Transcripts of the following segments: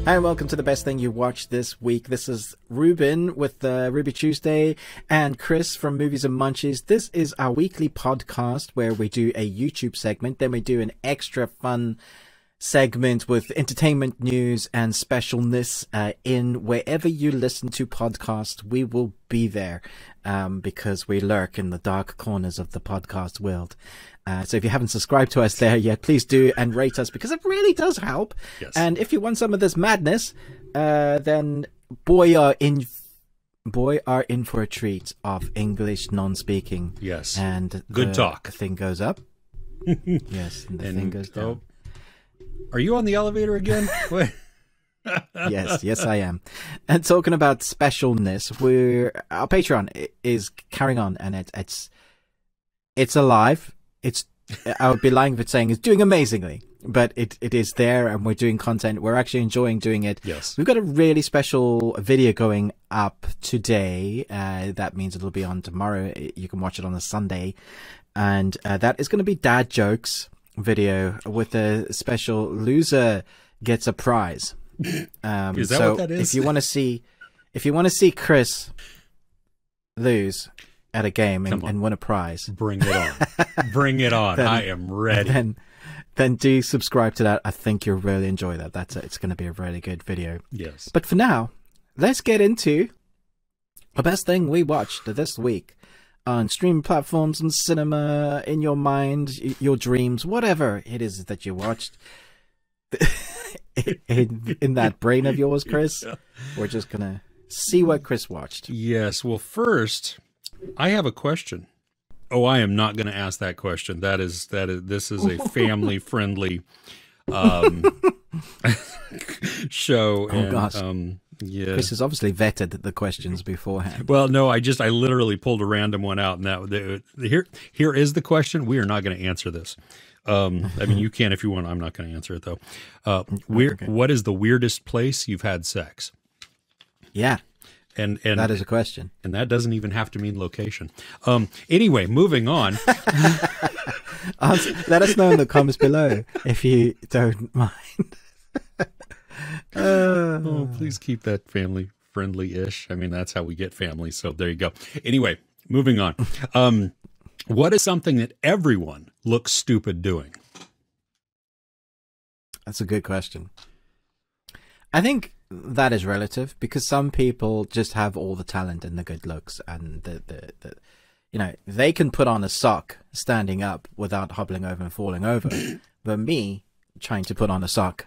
Hi, and welcome to the best thing you watched this week. This is Ruben with Ruby Tuesday and Chris from Movies and Munchies. This is our weekly podcast where we do a YouTube segment, then we do an extra fun segment with entertainment news and specialness in wherever you listen to podcasts. We will be there because we lurk in the dark corners of the podcast world. So if you haven't subscribed to us there yet, please do, and rate us because it really does help. Yes. And if you want some of this madness, then boy are in for a treat of English non-speaking. Yes. And good talk. The thing goes up. Yes, and the thing goes down. Oh, are you on the elevator again? Yes, I am. And talking about specialness, our Patreon is carrying on, and it's alive. I would be lying if it's saying it's doing amazingly, but it is there, and we're doing content. We're actually enjoying doing it. Yes. We've got a really special video going up today. That means it'll be on tomorrow. You can watch it on a Sunday, and that is going to be dad jokes video with a special loser gets a prize. Is that so what that is? if you want to see Chris lose at a game and win a prize, bring it on. Bring it on. I am ready. Then do subscribe to that. I think you'll really enjoy that. It's going to be a really good video. Yes. But for now, let's get into the best thing we watched this week on streaming platforms and cinema, in your mind, your dreams, whatever it is that you watched. in that brain of yours, Chris, we're just going to see what Chris watched. Yes. Well, first, I have a question. Oh, I am not going to ask that question. This is a family friendly show. Oh, gosh. Yeah. Chris has obviously vetted the questions beforehand. Well, no, I literally pulled a random one out, and here is the question. We are not going to answer this. I mean, you can if you want. I'm not going to answer it though. Okay. What is the weirdest place you've had sex? Yeah. And that is a question. And that doesn't even have to mean location. Anyway, moving on. Let us know in the comments below if you don't mind. Oh, please keep that family friendly-ish. I mean, that's how we get family. So there you go. Anyway, moving on. What is something that everyone looks stupid doing? That's a good question. I think that is relative because some people just have all the talent and the good looks, and they can put on a sock standing up without hobbling over and falling over. But me trying to put on a sock,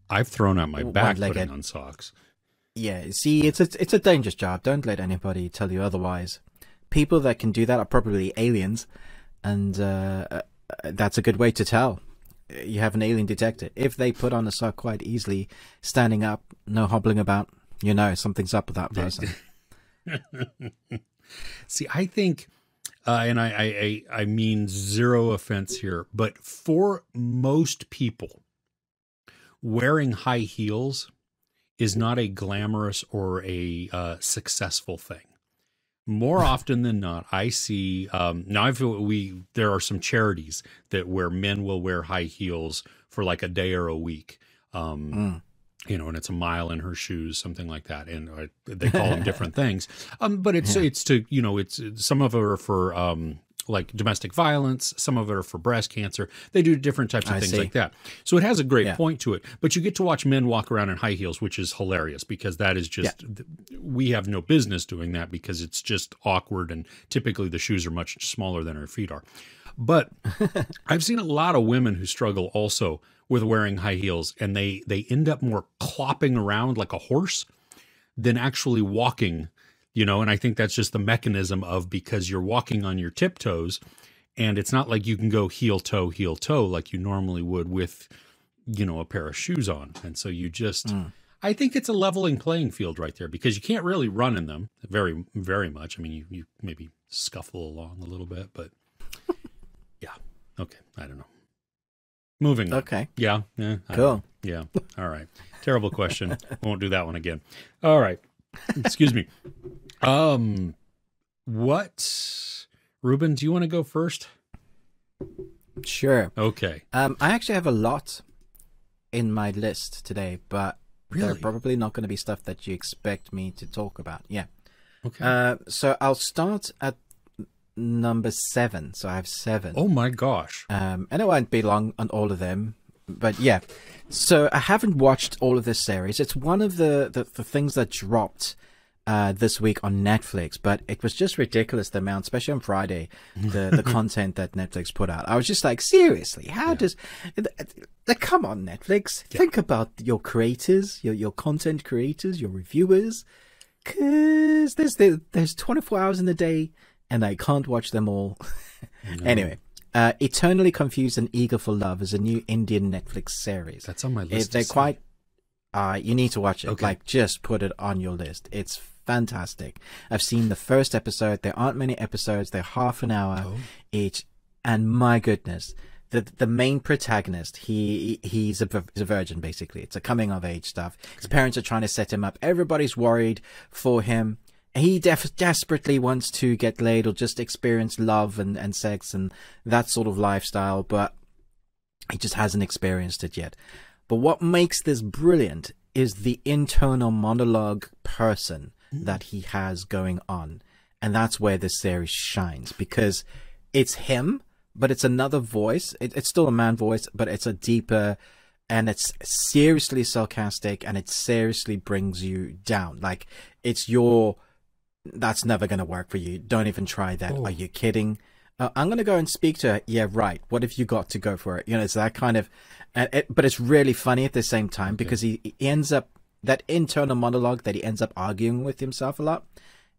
I've thrown out my back putting on socks. Yeah, see, it's a dangerous job. Don't let anybody tell you otherwise. People that can do that are probably aliens, and that's a good way to tell. You have an alien detector. If they put on a sock quite easily, standing up, no hobbling about, something's up with that person. See, I think, and I mean zero offense here, but for most people, wearing high heels is not a glamorous or a successful thing. More often than not, I see now. There are some charities where men will wear high heels for like a day or a week, and it's a mile in her shoes, something like that, and they call them different things. But it's some of it are for like domestic violence, some of it are for breast cancer. They do different types of things like that. So it has a great point to it. But you get to watch men walk around in high heels, which is hilarious because that is just, we have no business doing that because it's just awkward, and typically the shoes are much smaller than our feet are. But I've seen a lot of women who struggle also with wearing high heels, and they end up more clopping around like a horse than actually walking. And I think that's just the mechanism of, because you're walking on your tiptoes, and it's not like you can go heel toe like you normally would with, a pair of shoes on. And so you just, I think it's a leveling playing field right there because you can't really run in them very, very much. I mean, you maybe scuffle along a little bit, but yeah. Okay. I don't know. Moving on. Okay. Yeah. Cool. Yeah. All right. Terrible question. Won't do that one again. All right. Excuse me. Ruben, do you want to go first? Sure. Okay. I actually have a lot in my list today, but they're Really? probably not going to be stuff that you expect me to talk about. Yeah. Okay. So I'll start at number 7. So I have 7. Oh my gosh. And it won't be long on all of them, but yeah. So I haven't watched all of this series. It's one of the things that dropped this week on Netflix, but it was just ridiculous, the amount, especially on Friday, the content that Netflix put out. I was just like, seriously, how does come on, Netflix, think about your creators, your content creators, your reviewers, because there's 24 hours in a day and I can't watch them all. No. Anyway, Eternally Confused and Eager for Love is a new Indian Netflix series. That's on my list. They're quite you need to watch it. Okay. Like, just put it on your list. It's fantastic. I've seen the first episode. There aren't many episodes. They're half an hour each. And my goodness, the main protagonist, he's a virgin, basically. It's a coming of age stuff. His parents are trying to set him up. Everybody's worried for him. He desperately wants to get laid or just experience love and sex and that sort of lifestyle, but he just hasn't experienced it yet. But what makes this brilliant is the internal monologue person that he has going on. And that's where this series shines, because it's him, but it's another voice. It's still a man voice, but it's a deeper, and it's seriously sarcastic, and it seriously brings you down. Like, it's that's never going to work for you. Don't even try that. Are you kidding? I'm going to go and speak to her. Yeah, right. What have you got to go for it? You know, it's that kind of, but it's really funny at the same time, because he ends up, that internal monologue that he ends up arguing with himself a lot.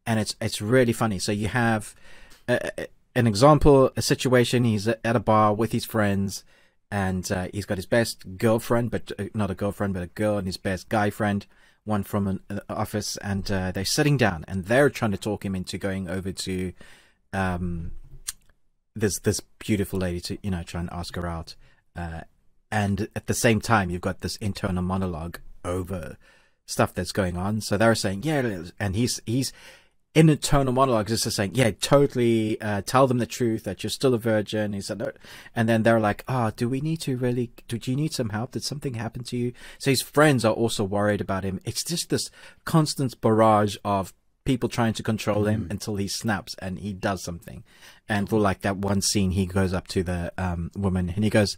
And it's really funny. So you have an example, a situation. He's at a bar with his friends, and he's got his best girlfriend, but not a girlfriend, but a girl, and his best guy friend, one from an office, and they're sitting down, and they're trying to talk him into going over to this beautiful lady to, you know, try and ask her out. And at the same time, you've got this internal monologue over stuff that's going on. So they're saying, yeah, and he's in internal monologue just saying, yeah, totally, tell them the truth that you're still a virgin. He said, no. And then they're like, do you need some help? Did something happen to you? So his friends are also worried about him. It's just this constant barrage of people trying to control him until he snaps and he does something. And for like that one scene, he goes up to the woman and he goes,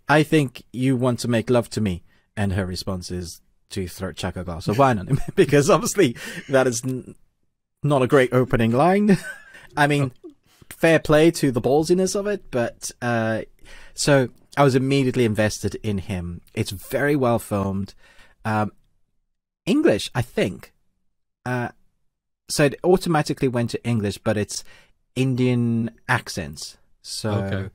I think you want to make love to me. And her response is to chuck a glass of wine on him, because obviously that is not a great opening line. I mean, fair play to the ballsiness of it, but so I was immediately invested in him. It's very well filmed. English, I think. So it automatically went to English, but it's Indian accents. So,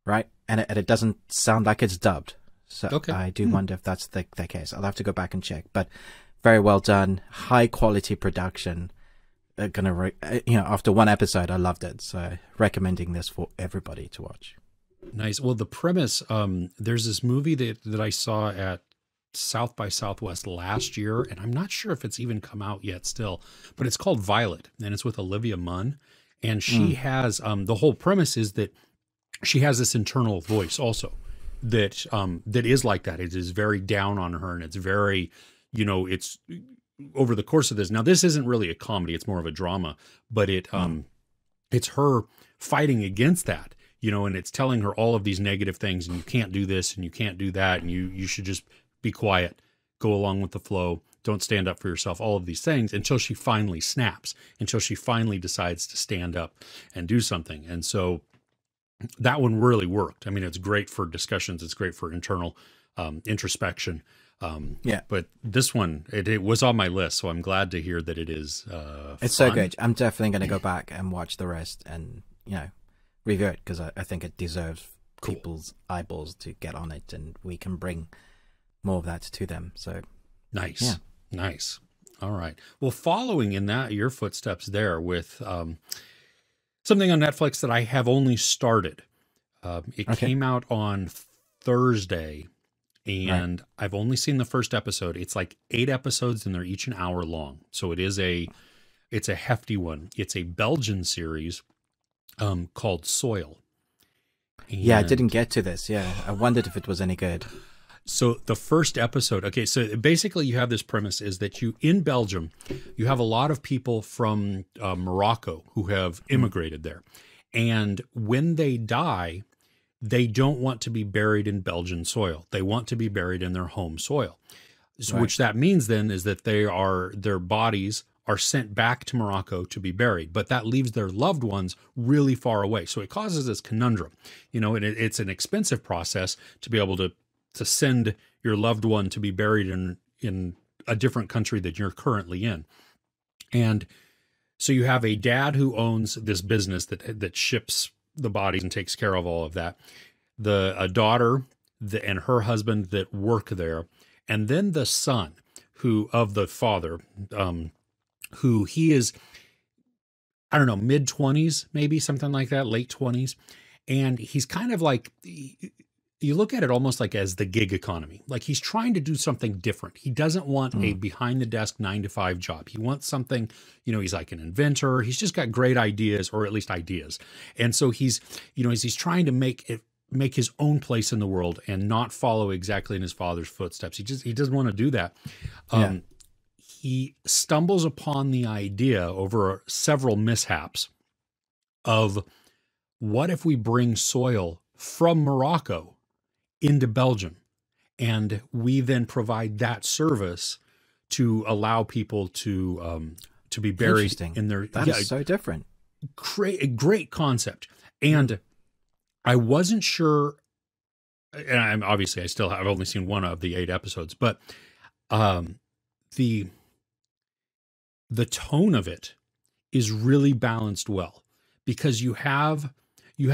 right? And it doesn't sound like it's dubbed. So I do wonder if that's the case. I'll have to go back and check. But very well done. High quality production. After one episode, I loved it. So recommending this for everybody to watch. Nice. Well, the premise, there's this movie that I saw at South by Southwest last year, and I'm not sure if it's even come out yet still, but it's called Violet, and it's with Olivia Munn. And she has, the whole premise is that she has this internal voice also that is like that. It is very down on her, and it's very, it's over the course of this. Now, this isn't really a comedy. It's more of a drama, but it's her fighting against that, and it's telling her all of these negative things, and you can't do this and you can't do that. And you should just be quiet, go along with the flow. Don't stand up for yourself, all of these things, until she finally snaps, until she finally decides to stand up and do something. And so that one really worked. I mean, it's great for discussions. It's great for internal introspection. But this one, it was on my list, so I'm glad to hear that it is it's fun. So good. I'm definitely going to go back and watch the rest and, review it, because I think it deserves people's eyeballs to get on it, and we can bring more of that to them. So nice. Yeah. Nice. All right. Well, following in your footsteps there with something on Netflix that I have only started. It came out on Thursday, and I've only seen the first episode. It's like 8 episodes, and they're each an hour long. So it's a hefty one. It's a Belgian series called Soil. Yeah, I didn't get to this. Yeah, I wondered if it was any good. So the first episode, okay, so basically you have this premise is that in Belgium, you have a lot of people from Morocco who have immigrated there. And when they die, they don't want to be buried in Belgian soil. They want to be buried in their home soil. So, which that means then is that their bodies are sent back to Morocco to be buried, but that leaves their loved ones really far away. So it causes this conundrum, and it's an expensive process to be able to send your loved one to be buried in a different country that you're currently in. And so you have a dad who owns this business that ships the bodies and takes care of all of that. A daughter and her husband that work there, and then the son of the father, who he is, I don't know, mid-20s, maybe something like that, late 20s. And he's kind of like, you look at it almost like as the gig economy. Like he's trying to do something different. He doesn't want a behind-the-desk 9-to-5 job. He wants something, he's like an inventor. He's just got great ideas, or at least ideas. And so he's trying to make his own place in the world and not follow exactly in his father's footsteps. He doesn't want to do that. He stumbles upon the idea over several mishaps of what if we bring soil from Morocco into Belgium, and we then provide that service to allow people to be buried in their. That is so different. Great concept, and I wasn't sure. And I've only seen one of the 8 episodes, but the tone of it is really balanced well, because you have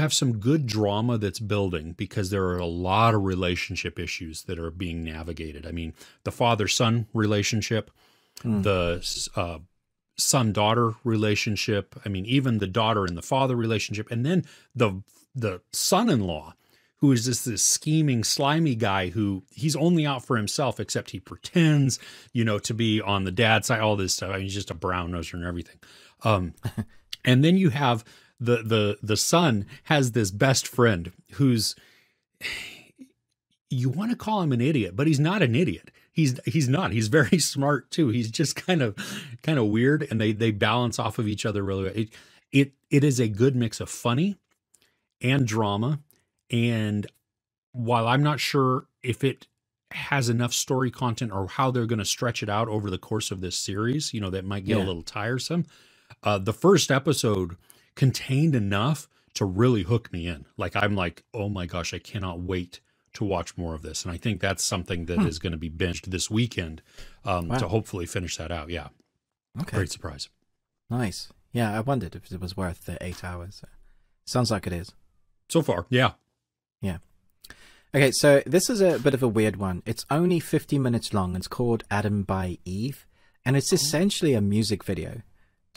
some good drama that's building, because there are a lot of relationship issues that are being navigated. I mean, the father-son relationship, the son-daughter relationship. I mean, even the daughter and the father relationship, and then the son-in-law, who is this scheming, slimy guy who he's only out for himself, except he pretends, to be on the dad's side, all this stuff. I mean, he's just a brown noser and everything. And then you have the son has this best friend who's, you want to call him an idiot, but he's not an idiot. He's not. He's very smart too. He's just kind of weird, and they balance off of each other really well. It is a good mix of funny and drama. And while I'm not sure if it has enough story content or how they're going to stretch it out over the course of this series, that might get a little tiresome. The first episode contained enough to really hook me in. Like, I'm like, oh my gosh, I cannot wait to watch more of this. And I think that's something that is going to be binged this weekend to hopefully finish that out. Yeah. Okay. Great surprise. Nice. Yeah, I wondered if it was worth the 8 hours. Sounds like it is. So far, yeah. Yeah. Okay, so this is a bit of a weird one. It's only 50 minutes long. It's called Adam by Eve, and it's essentially a music video.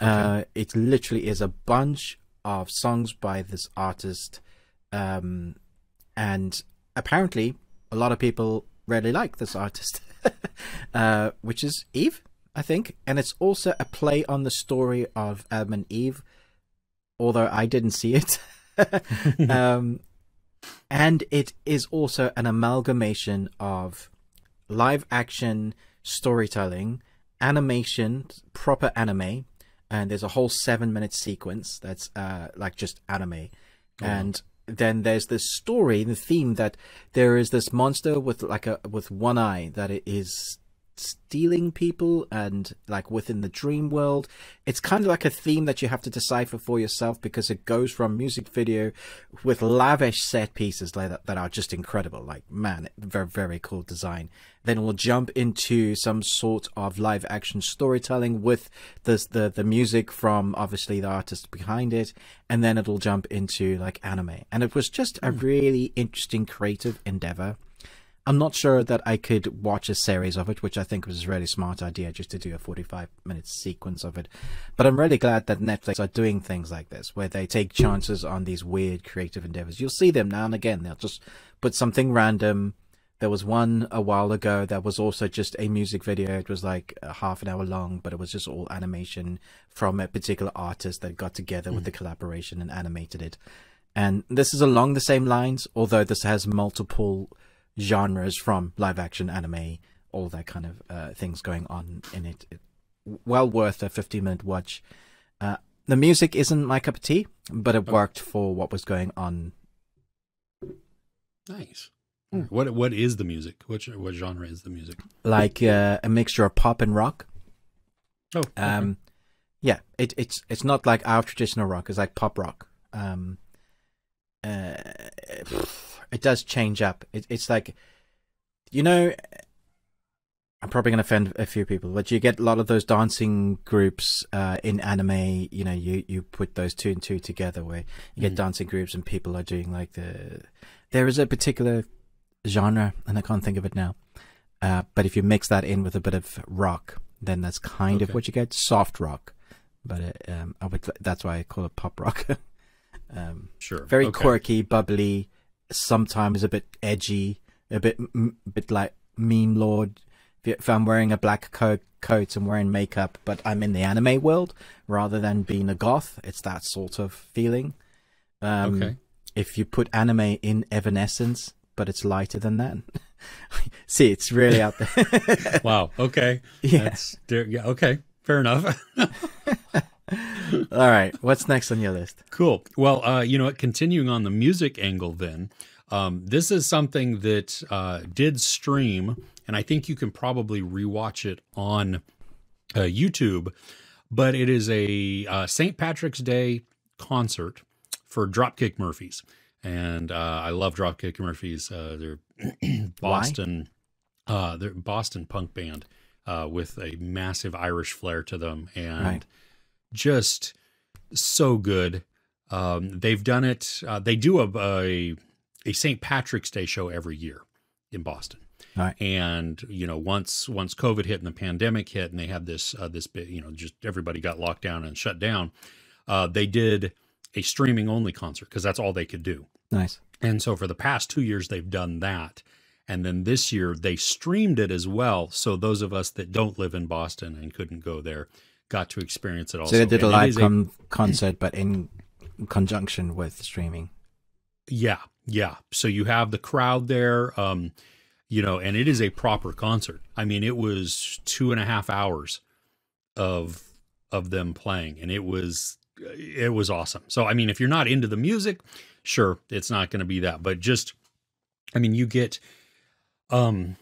Okay. It literally is a bunch of songs by this artist, and apparently a lot of people really like this artist, which is Eve, I think. And it's also a play on the story of Adam and Eve, although I didn't see it. And it is also an amalgamation of live action storytelling, animation, proper anime, and there's a whole 7-minute sequence that's like just anime. And then there's this story, the theme that there is this monster with with one eye that it is stealing people, and like within the dream world. It's kind of like a theme that you have to decipher for yourself, because it goes from music video with lavish set pieces like that are just incredible. Like, man, very, very cool design. Then we'll jump into some sort of live action storytelling with the music from obviously the artist behind it, and then it'll jump into like anime. And it was just a really interesting creative endeavor. I'm not sure that I could watch a series of it, which I think was a really smart idea, just to do a 45-minute sequence of it. But I'm really glad that Netflix are doing things like this, where they take chances on these weird creative endeavors. You'll see them now and again. They'll just put something random. There was one a while ago that was also just a music video. It was like half an hour long, but it was just all animation from a particular artist that got together with the collaboration and animated it. And this is along the same lines, although this has multiple genres from live action, anime, all that kind of things going on in it. Well worth a 15-minute watch. The music isn't my cup of tea, but it worked for what was going on. Nice. What is the music? What genre is the music? Like a mixture of pop and rock. Oh, okay. Yeah, it's not like our traditional rock. It's like pop rock. It does change up. It's like, you know, I'm probably going to offend a few people, but you get a lot of those dancing groups in anime. You know, you put those two and two together, where you get dancing groups and people are doing like there is a particular genre, and I can't think of it now. But if you mix that in with a bit of rock, then that's kind of what you get, soft rock. But that's why I call it pop rock. Sure. Very quirky, bubbly, sometimes a bit edgy, a bit like meme lord. If I'm wearing a black coat and wearing makeup, but I'm in the anime world rather than being a goth, it's that sort of feeling. If you put anime in Evanescence, but it's lighter than that. See, it's really out there. Wow. Okay. Yeah. Yeah. Okay. Fair enough. All right. What's next on your list? Cool. Well, you know what? Continuing on the music angle, then, this is something that did stream, and I think you can probably rewatch it on YouTube. But it is a St. Patrick's Day concert for Dropkick Murphys, and I love Dropkick Murphys. They're Boston, they're a Boston punk band. With a massive Irish flair to them, and just so good. They've done it. They do a St. Patrick's Day show every year in Boston. Right. And you know, once COVID hit and the pandemic hit, and they had this bit, you know, just everybody got locked down and shut down. They did a streaming only concert because that's all they could do. Nice. And so for the past 2 years, they've done that. And then this year they streamed it as well. So those of us that don't live in Boston and couldn't go there got to experience it also. So they did a live concert, but in conjunction with streaming. Yeah. Yeah. So you have the crowd there, you know, and it is a proper concert. I mean, it was 2.5 hours of them playing, and it was awesome. So, I mean, if you're not into the music, sure, it's not going to be that, but just, I mean, you get, and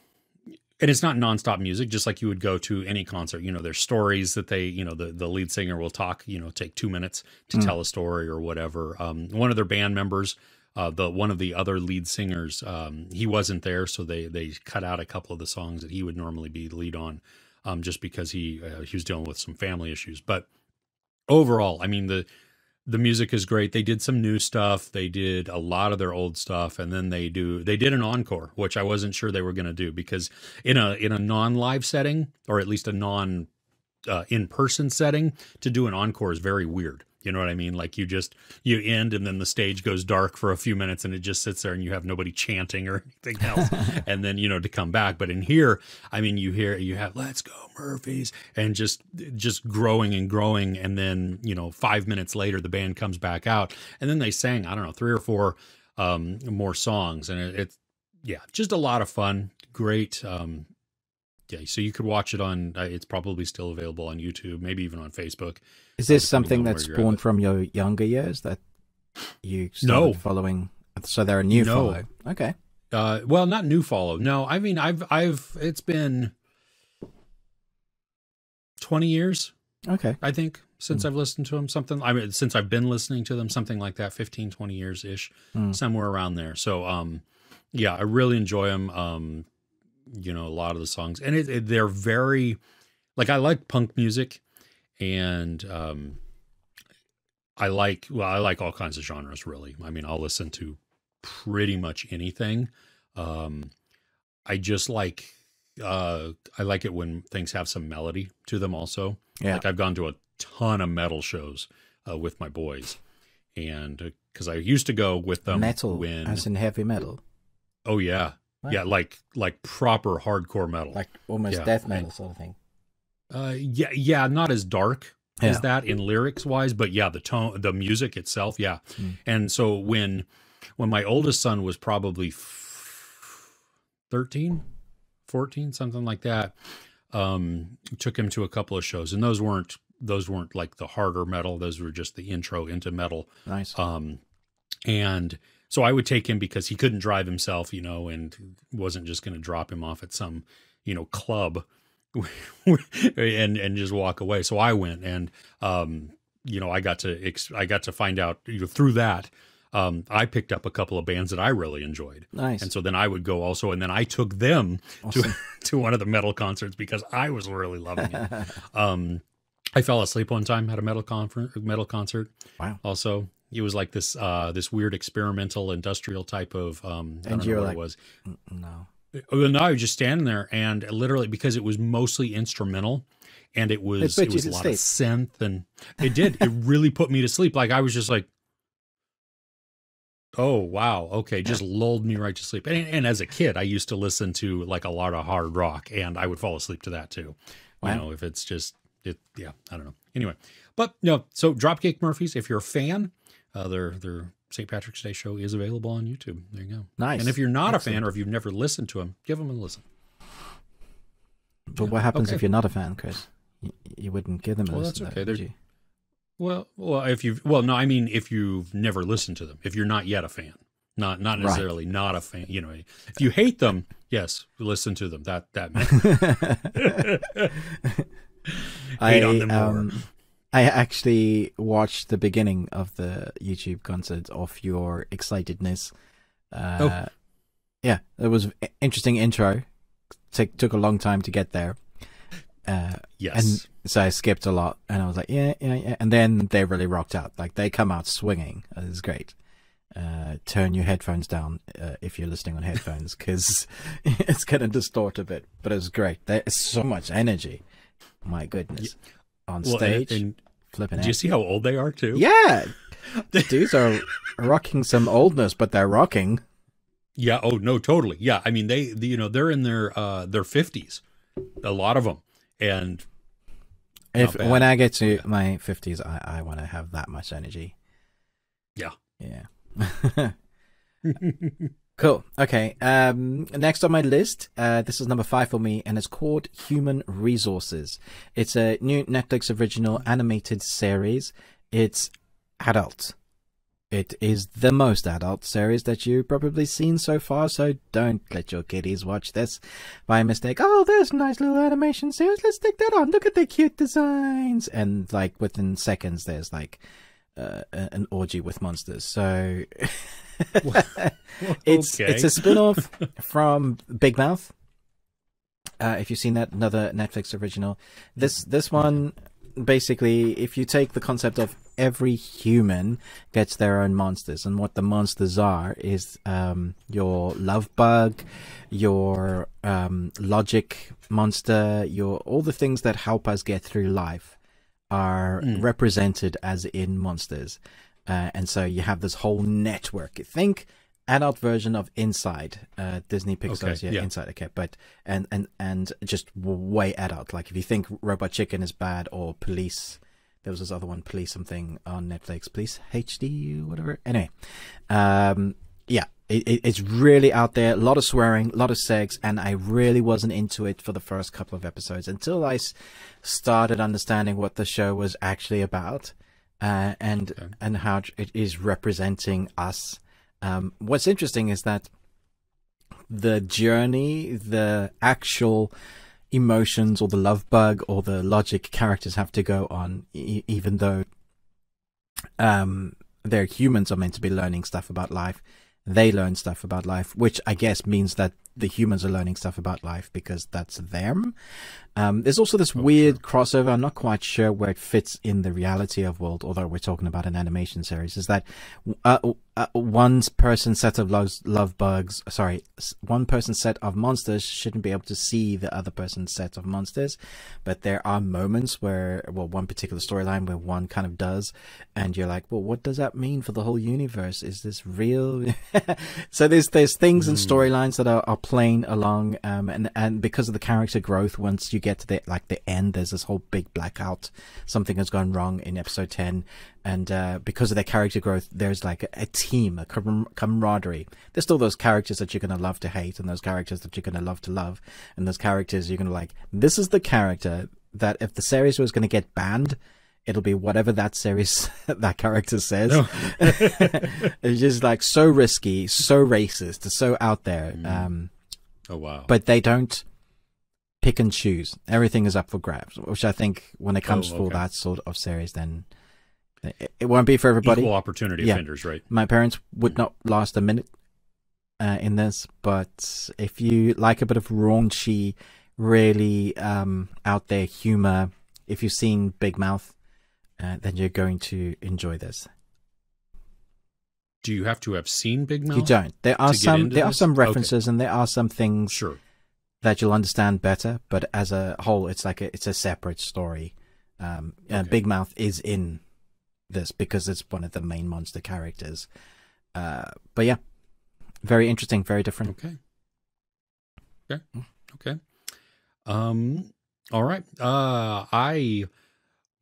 it's not nonstop music, just like you would go to any concert. You know, there's stories that they, you know, the lead singer will talk, you know, take 2 minutes to tell a story or whatever. One of their band members, one of the other lead singers, he wasn't there. So they cut out a couple of the songs that he would normally be lead on, just because he was dealing with some family issues. But overall, I mean, the music is great. They did some new stuff. They did a lot of their old stuff, and then they did an encore, which I wasn't sure they were going to do, because in a non-live setting, or at least a non in-person setting, to do an encore is very weird. You know what I mean? Like you end, and then the stage goes dark for a few minutes, and it just sits there, and you have nobody chanting or anything else. And then, you know, to come back. But in here, I mean, you have "Let's Go Murphys," and just growing and growing. And then, you know, 5 minutes later, the band comes back out, and then they sang, I don't know, 3 or 4 more songs. And it's just a lot of fun. Great. Yeah, so you could watch it on, it's probably still available on YouTube, maybe even on Facebook. Is this something that's spawned from your younger years that you started following? So they're a new follow. Okay. Well, not new follow. No, I mean, it's been 20 years. Okay. I think since I've listened to them, since I've been listening to them, something like that, 15, 20 years ish, somewhere around there. So, yeah, I really enjoy them. You know, a lot of the songs, and they're very, like, I like punk music, and I like all kinds of genres, really. I mean, I'll listen to pretty much anything. I just like, I like it when things have some melody to them also. Yeah. Like I've gone to a ton of metal shows with my boys, and because I used to go with them. Metal, as in heavy metal. Oh yeah. Wow. Yeah, like proper hardcore metal, like almost death metal sort of thing. Yeah, not as dark as that in lyrics wise, but yeah, the tone, the music itself, yeah. And so when my oldest son was probably 13, 14, something like that. Took him to a couple of shows, and those weren't like the harder metal. Those were just the intro into metal. Nice. And so I would take him because he couldn't drive himself, and wasn't just going to drop him off at some, club and just walk away. So I went, and, I got to find out, through that, I picked up a couple of bands that I really enjoyed. Nice. And so then I would go also, and then I took them Awesome. to one of the metal concerts because I was really loving it. I fell asleep one time at a metal concert. Wow. Also, it was like this weird experimental industrial type of, I don't know what it was. No. No, I was just standing there, and literally, because it was mostly instrumental, and it was a lot of synth, and it really put me to sleep. Like, I was just like, oh, wow. Okay. Just lulled me right to sleep. And as a kid, I used to listen to like a lot of hard rock, and I would fall asleep to that too. Wow. If it's just, I don't know. Anyway, but so Dropkick Murphys, if you're a fan, their St. Patrick's Day show is available on YouTube. There you go. Nice. And if you're not a fan, or if you've never listened to them, give them a listen. But what happens if you're not a fan, Chris? You wouldn't give them a listen. That's okay. Would you? Well, if you've never listened to them, if you're not yet a fan, not necessarily not a fan, if you hate them, yes, listen to them. That hate on them more. I actually watched the beginning of the YouTube concert of your excitedness. Yeah, it was an interesting intro. Took a long time to get there. Yes. And so I skipped a lot, and I was like, yeah. And then they really rocked out. Like, they come out swinging. It was great. Turn your headphones down if you're listening on headphones, because it's going to distort a bit. But it was great. There's so much energy. My goodness. On stage, and flipping out. Do you see how old they are, too? Yeah. The dudes are rocking some oldness, but they're rocking. Yeah. Oh, no, totally. Yeah. I mean, they're in their 50s. A lot of them. And when I get to my 50s, I want to have that much energy. Yeah. Cool. Okay. Next on my list, this is number 5 for me, and it's called Human Resources. It's a new Netflix original animated series. It's adult. It is the most adult series that you've probably seen so far, so don't let your kiddies watch this by mistake. Oh, there's a nice little animation series. Let's stick that on. Look at the cute designs. And like within seconds, there's like an orgy with monsters. So it's a spin-off from Big Mouth. If you've seen that, another Netflix original. This one, basically, if you take the concept of every human gets their own monsters, and what the monsters are is your love bug, your logic monster, all the things that help us get through life are represented as in monsters. And so you have this whole network. Think adult version of Inside, Disney Pixar's Inside, okay, but and just way adult. Like if you think Robot Chicken is bad, or Police, there was this other one, Police something on Netflix, Police HD, whatever. Anyway, yeah, it's really out there. A lot of swearing, a lot of sex, and I really wasn't into it for the first couple of episodes until I started understanding what the show was actually about, and how it is representing us. What's interesting is that the journey, the actual emotions or the love bug or the logic characters have to go on, even though their humans are meant to be learning stuff about life, they learn stuff about life, which I guess means that the humans are learning stuff about life because that's them. There's also this weird crossover. I'm not quite sure where it fits in the reality of world, although we're talking about an animation series, is that one person's set of one person's set of monsters shouldn't be able to see the other person's set of monsters, but there are moments where, one particular storyline where one kind of does, and you're like, well, what does that mean for the whole universe? Is this real? So there's things and storylines that are playing along, and because of the character growth, once you get to the end, there's this whole big blackout. Something has gone wrong in episode 10, and because of their character growth, there's like a team, a camaraderie. There's still those characters that you're gonna love to hate, and those characters that you're gonna love to love, and those characters you're gonna like. This is the character that if the series was gonna get banned, it'll be whatever that series, that character says. No. It's just like so risky, so racist, so out there. Oh, wow. But they don't pick and choose. Everything is up for grabs, which I think when it comes for that sort of series, then it won't be for everybody. Equal opportunity offenders, right? My parents would not last a minute in this, but if you like a bit of raunchy, really out there humor, if you've seen Big Mouth, then you're going to enjoy this. Do you have to have seen Big Mouth? You don't. There are some references, and there are some things that you'll understand better. But as a whole, it's a separate story. Big Mouth is in this because it's one of the main monster characters. But yeah, very interesting, very different. Okay. All right. I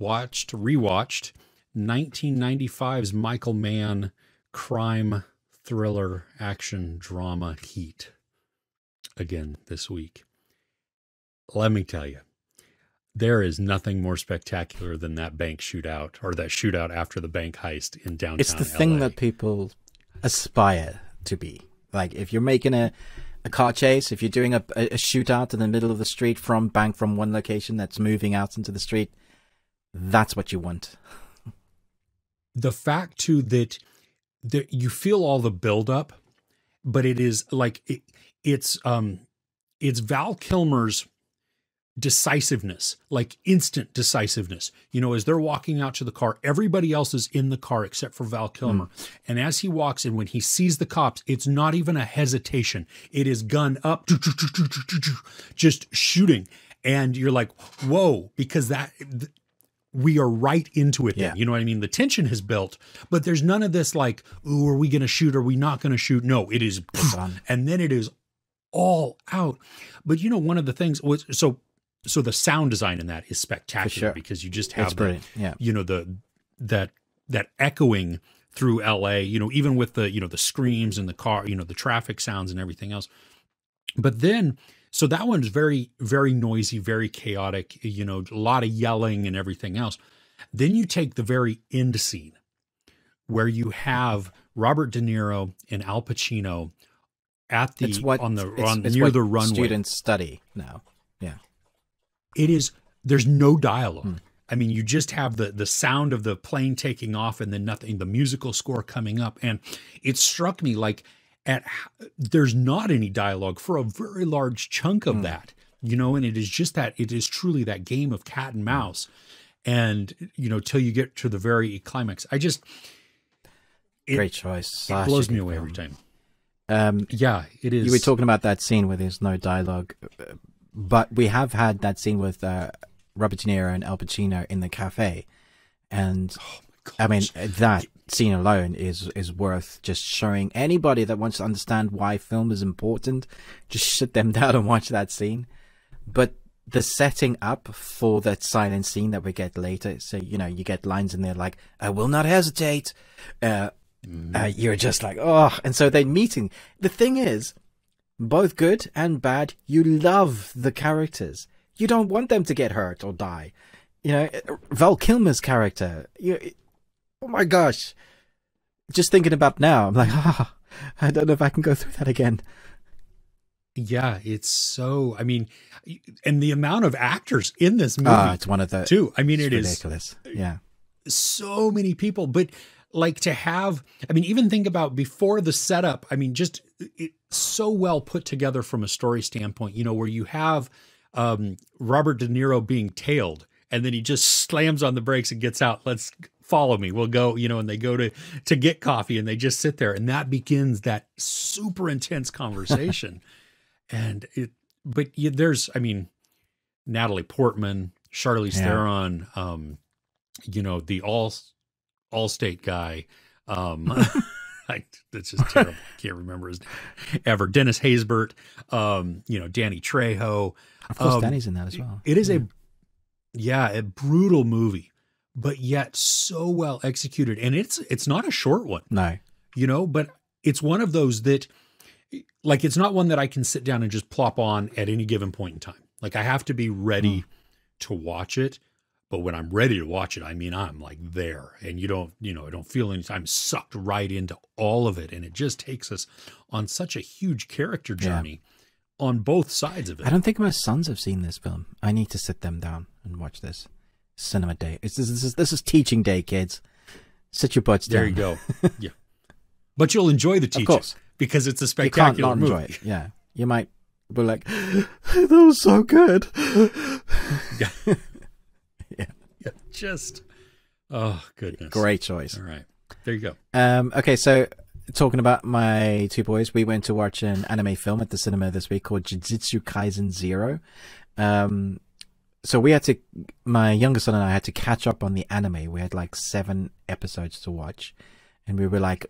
rewatched 1995's Michael Mann crime thriller action drama Heat again this week. Let me tell you, there is nothing more spectacular than that bank shootout, or that shootout after the bank heist in downtown It's the LA. thing that people aspire to be. Like if you're making a car chase, if you're doing a shootout in the middle of the street from one location that's moving out into the street, that's what you want. The fact too that you feel all the buildup, but it is like it's Val Kilmer's decisiveness, like instant decisiveness. You know, as they're walking out to the car, everybody else is in the car except for Val Kilmer. And as he walks in, when he sees the cops, it's not even a hesitation. It is gun up, just shooting. And you're like, whoa, because we are right into it then. You know what I mean? The tension has built, but there's none of this like, ooh, are we going to shoot? Are we not going to shoot? No, it is. And then it is all out. But you know, one of the things was, so the sound design in that is spectacular because you just have you know, that echoing through LA, you know, even with the, you know, the screams in the car, you know, the traffic sounds and everything else. But then, so that one's very, very noisy, very chaotic, you know, a lot of yelling and everything else. Then you take the very end scene where you have Robert De Niro and Al Pacino at the near the runway. Students study now. Yeah. It is, there's no dialogue. I mean, you just have the sound of the plane taking off and then nothing, the musical score coming up. And it struck me like there's not any dialogue for a very large chunk of that, you know, and it is just that, it is truly that game of cat and mouse. And, you know, till you get to the very climax, great choice. It blows me away every time. Yeah, it is. You were talking about that scene where there's no dialogue, but we have had that scene with Robert De Niro and Al Pacino in the cafe, and I mean that scene alone is worth just showing anybody that wants to understand why film is important. Just sit them down and watch that scene. But the setting up for that silent scene that we get later, so you know, you get lines in there like "I will not hesitate." You're just like, oh, and so they're meeting. The thing is, both good and bad, you love the characters. You don't want them to get hurt or die. You know, Val Kilmer's character, oh my gosh. Just thinking about now, I'm like, I don't know if I can go through that again. Yeah, it's so, I mean, and the amount of actors in this movie. It's one of the, too. I mean, it ridiculous. Yeah. So many people, but like to have, I mean, even think about before the setup, I mean, just it's so well put together from a story standpoint, you know, where you have Robert De Niro being tailed and then he just slams on the brakes and gets out. Let's follow me. We'll go, you know, and they go to get coffee and they just sit there and that begins that super intense conversation. And there's, I mean, Natalie Portman, Charlize Theron, you know, the Allstate guy. That's just terrible. I can't remember his name ever. Dennis Haysbert, Danny Trejo. Of course, Danny's in that as well. It is a brutal movie, but yet so well executed. And it's not a short one. No. But it's one of those that, like, it's not one that I can sit down and just plop on at any given point in time. Like, I have to be ready to watch it. But when I'm ready to watch it, I mean, I'm like there, and I don't feel any time, sucked right into all of it. And it just takes us on such a huge character journey on both sides of it. I don't think my sons have seen this film. I need to sit them down and watch this. Cinema day. This is teaching day, kids. Sit your butts down. There you go. Yeah. But you'll enjoy the teaching. Of course. Because it's a spectacular you can't not movie. Enjoy it. Yeah. You might be like, that was so good. Yeah. Yeah, just, oh, goodness. Great choice. All right. There you go. Okay, so talking about my two boys, we went to watch an anime film at the cinema this week called Jujutsu Kaisen 0. So my younger son and I had to catch up on the anime. We had like 7 episodes to watch. And we were like,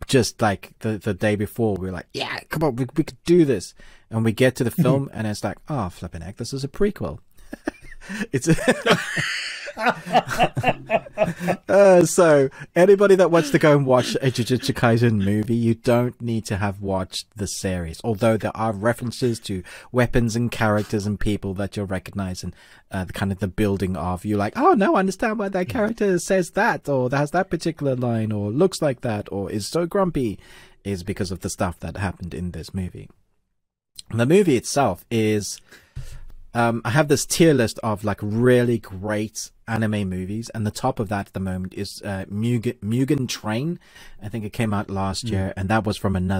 just like the day before, we were like, yeah, come on, we could do this. And we get to the film and it's like, oh, flipping heck, this is a prequel. It's so anybody that wants to go and watch a Jujutsu Kaisen movie, you don't need to have watched the series, although there are references to weapons and characters and people that you'll recognize, and the building of, you're like, oh no, I understand why that character says that, or has that particular line, or looks like that, or is so grumpy, is because of the stuff that happened in this movie. The movie itself is I have this tier list of like really great anime movies, and the top of that at the moment is Mugen Train. I think it came out last year, and that was from an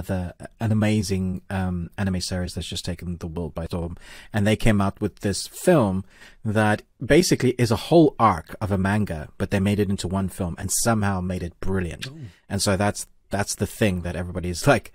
amazing anime series that's just taken the world by storm. And they came out with this film that basically is a whole arc of a manga, but they made it into one film and somehow made it brilliant. And so that's the thing that everybody's like,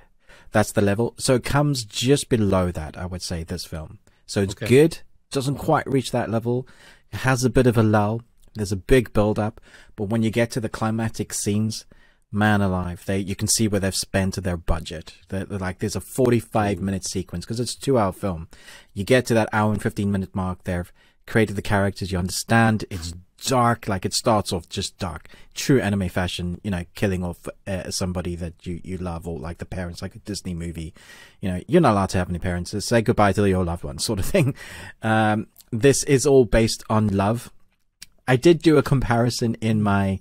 that's the level. So it comes just below that, I would say, this film. So it's good. Doesn't quite reach that level. It has a bit of a lull. There's a big build up, but when you get to the climatic scenes, man alive, you can see where they've spent their budget. They're like, there's a 45-minute sequence because it's a 2-hour film. You get to that hour and 15-minute mark. They've created the characters. You understand it's dark. Like, it starts off just dark, true anime fashion, killing off somebody that you love, or like the parents, like a Disney movie. You're not allowed to have any parents. Just say goodbye to your loved ones, sort of thing. This is all based on love. I did do a comparison in my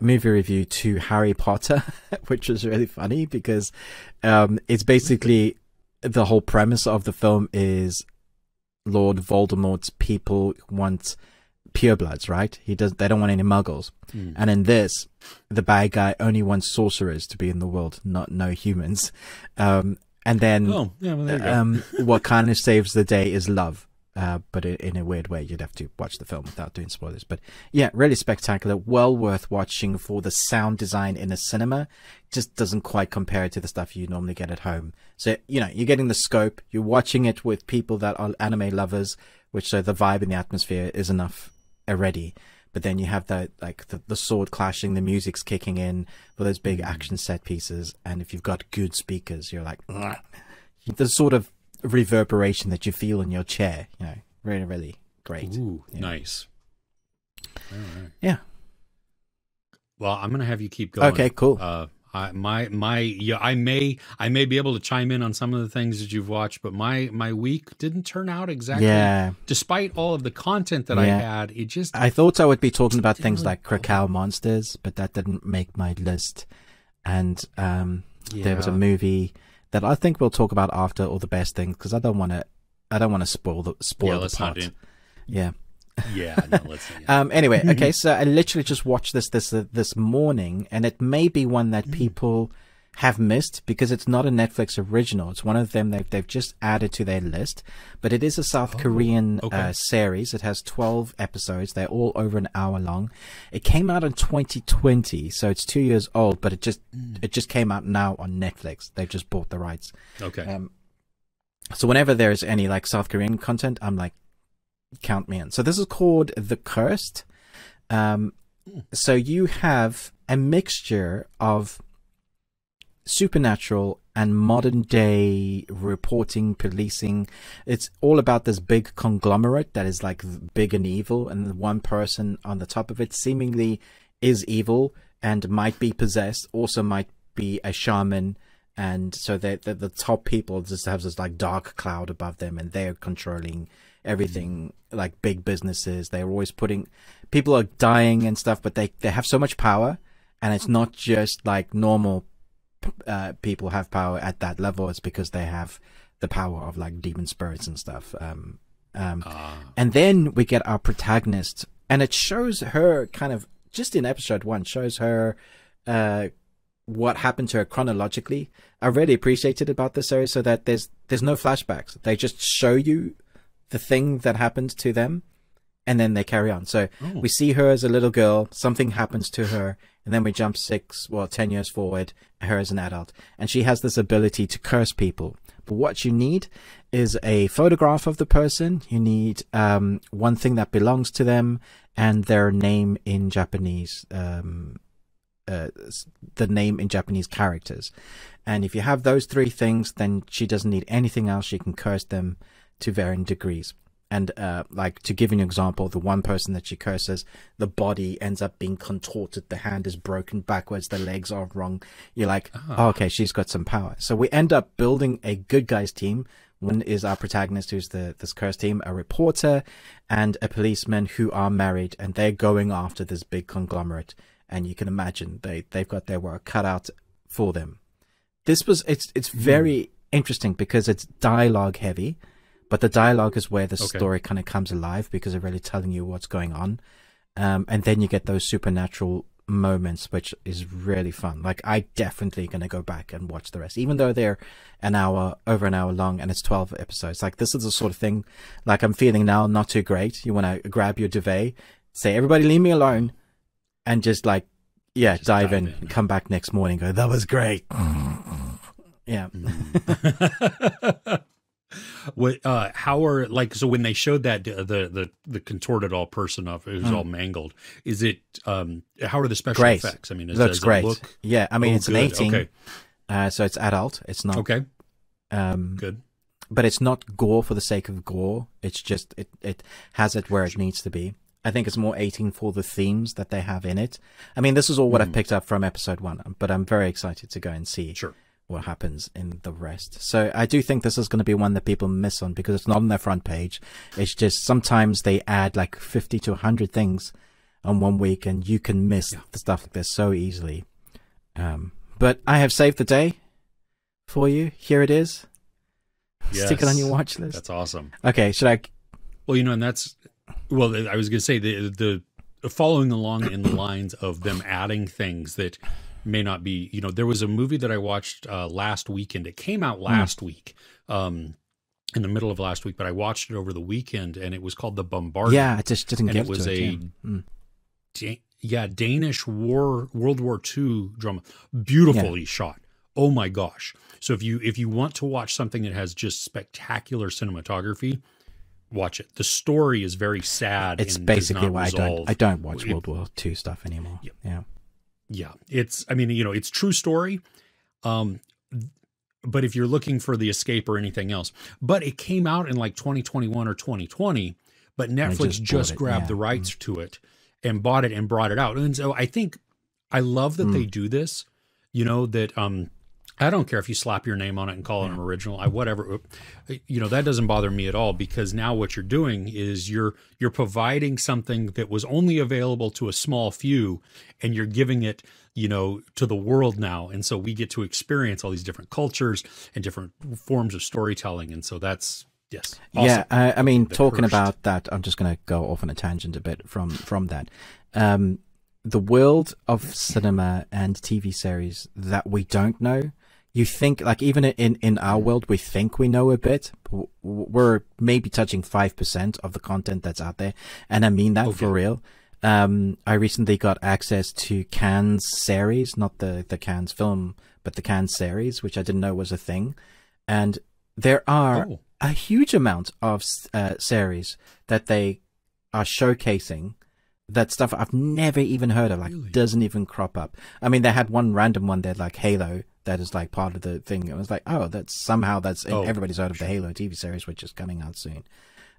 movie review to Harry Potter, which was really funny because it's basically, the whole premise of the film is Lord Voldemort's people want purebloods, right? They don't want any muggles. And in this, the bad guy only wants sorcerers to be in the world, no humans. And then what kind of saves the day is love. But in a weird way. You'd have to watch the film without doing spoilers. But yeah, really spectacular. Well worth watching for the sound design in a cinema. Just doesn't quite compare to the stuff you normally get at home. So, you're getting the scope. You're watching it with people that are anime lovers, which so the vibe and the atmosphere is enough already. But then you have the sword clashing, the music's kicking in for those big action set pieces. And if you've got good speakers, you're like, the sort of reverberation that you feel in your chair, really, really great. Ooh, nice. All right. Yeah. Well, I'm gonna have you keep going. Okay, cool. I may be able to chime in on some of the things that you've watched, but my week didn't turn out exactly. Yeah. Despite all of the content that I had, I thought I would be talking about things like Krakow Monsters, but that didn't make my list. And there was a movie that I think we'll talk about after all the best things, because I don't want to spoil the plot. Yeah. Yeah, no, let's see. Yeah. Anyway, okay, so I literally just watched this morning, and it may be one that people have missed because it's not a Netflix original. It's one of them they've just added to their list, but it is a South Korean series. It has 12 episodes. They're all over an hour long. It came out in 2020, so it's 2 years old, but it just came out now on Netflix. They've just bought the rights. Okay. So whenever there's any like South Korean content, I'm like, count me in. So this is called The Cursed. So you have a mixture of supernatural and modern day reporting, policing. It's all about this big conglomerate that is like big and evil, and the one person on the top of it seemingly is evil and might be possessed, also might be a shaman. And so the top people just have this like dark cloud above them, and they're controlling everything, like big businesses. They're always putting, people are dying and stuff, but they have so much power, and it's not just like normal people have power at that level. It's because they have the power of like demon spirits and stuff. And then we get our protagonist, and it shows her kind of, just in episode 1, shows her what happened to her chronologically. I really appreciated about this series, so that there's no flashbacks. They just show you the thing that happened to them, and then they carry on. So we see her as a little girl, something happens to her, and then we jump 10 years forward, her as an adult, and she has this ability to curse people. But what you need is a photograph of the person. You need one thing that belongs to them, and their name in Japanese, the name in Japanese characters. And if you have those 3 things, then she doesn't need anything else. She can curse them to varying degrees. And like, to give you an example, the one person that she curses, the body ends up being contorted, the hand is broken backwards, the legs are wrong. You're like, oh, okay, she's got some power. So we end up building a good guys team. One is our protagonist, who's this curse team, a reporter and a policeman who are married, and they're going after this big conglomerate. And you can imagine they've got their work cut out for them. It's very interesting because it's dialogue heavy, but the dialogue is where the story kind of comes alive, because they're really telling you what's going on. And then you get those supernatural moments, which is really fun. Like, I definitely going to go back and watch the rest, even though they're over an hour long, and it's 12 episodes. Like, this is the sort of thing, like, I'm feeling now not too great. You want to grab your duvet, say, everybody leave me alone, and just like, just dive in and come back next morning and go, that was great. Yeah. What how are, like, so when they showed that the contorted all person of who's all mangled, is it how are the special effects? I mean, looks great. Yeah, I mean, it's good. an 18, so it's adult. It's not good, but it's not gore for the sake of gore. It's just it has it where it needs to be. I think it's more 18 for the themes that they have in it. I mean, this is all what I've picked up from episode 1, but I'm very excited to go and see what happens in the rest. So I do think this is going to be one that people miss on, because it's not on their front page. It's just sometimes they add like 50 to 100 things on one week, and you can miss the stuff like this so easily. But I have saved the day for you. Here it is. Yes, stick it on your watch list. That's awesome. Okay, should I? Well, and that's, well, I was going to say the following along in the lines of them adding things that may not be, there was a movie that I watched last weekend. It came out last week, in the middle of last week, but I watched it over the weekend, and it was called The Bombardment. Yeah, I just didn't get it. Was a Danish World War II drama, beautifully shot. Oh my gosh! So if you want to watch something that has just spectacular cinematography, watch it. The story is very sad. It's basically why I don't watch World War II stuff anymore. Yeah, it's, I mean, it's true story. But if you're looking for the escape or anything else, but it came out in like 2021 or 2020, but Netflix just grabbed the rights to it and bought it and brought it out. And so I love that they do this, that, I don't care if you slap your name on it and call it an original, whatever, that doesn't bother me at all, because now what you're doing is you're providing something that was only available to a small few, and you're giving it, to the world now. And so we get to experience all these different cultures and different forms of storytelling. And so that's, awesome. Yeah. I mean, talking about that, I'm just going to go off on a tangent a bit from that. The world of cinema and TV series that we don't know, you think, like, even in our world, we think we know a bit. We're maybe touching 5% of the content that's out there. And I mean that for real. I recently got access to Cannes series, not the Cannes film, but the Cannes series, which I didn't know was a thing. And there are a huge amount of series that they are showcasing that stuff I've never even heard of, like Really? doesn't even crop up. I mean, they had one random one there, like Halo, that is like part of the thing. It was like, oh, that's everybody's heard of the Halo TV series, which is coming out soon.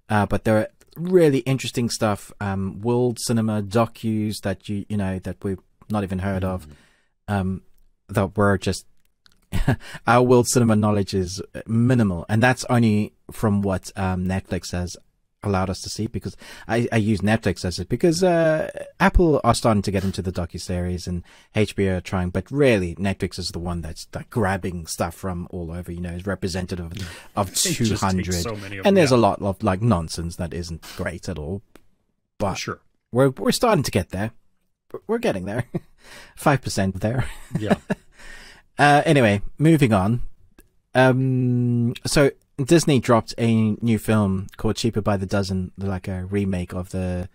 But there are really interesting stuff, world cinema docus that that we've not even heard of, that were just our world cinema knowledge is minimal, and that's only from what Netflix has allowed us to see, because I use Netflix as it because Apple are starting to get into the docuseries and HBO are trying, but really Netflix is the one that's like grabbing stuff from all over, is representative of 200, so many of them, and there's a lot of like nonsense that isn't great at all, but sure, we're starting to get there. We're getting there. 5% there. Yeah. Anyway, moving on. So Disney dropped a new film called Cheaper by the Dozen, like a remake of the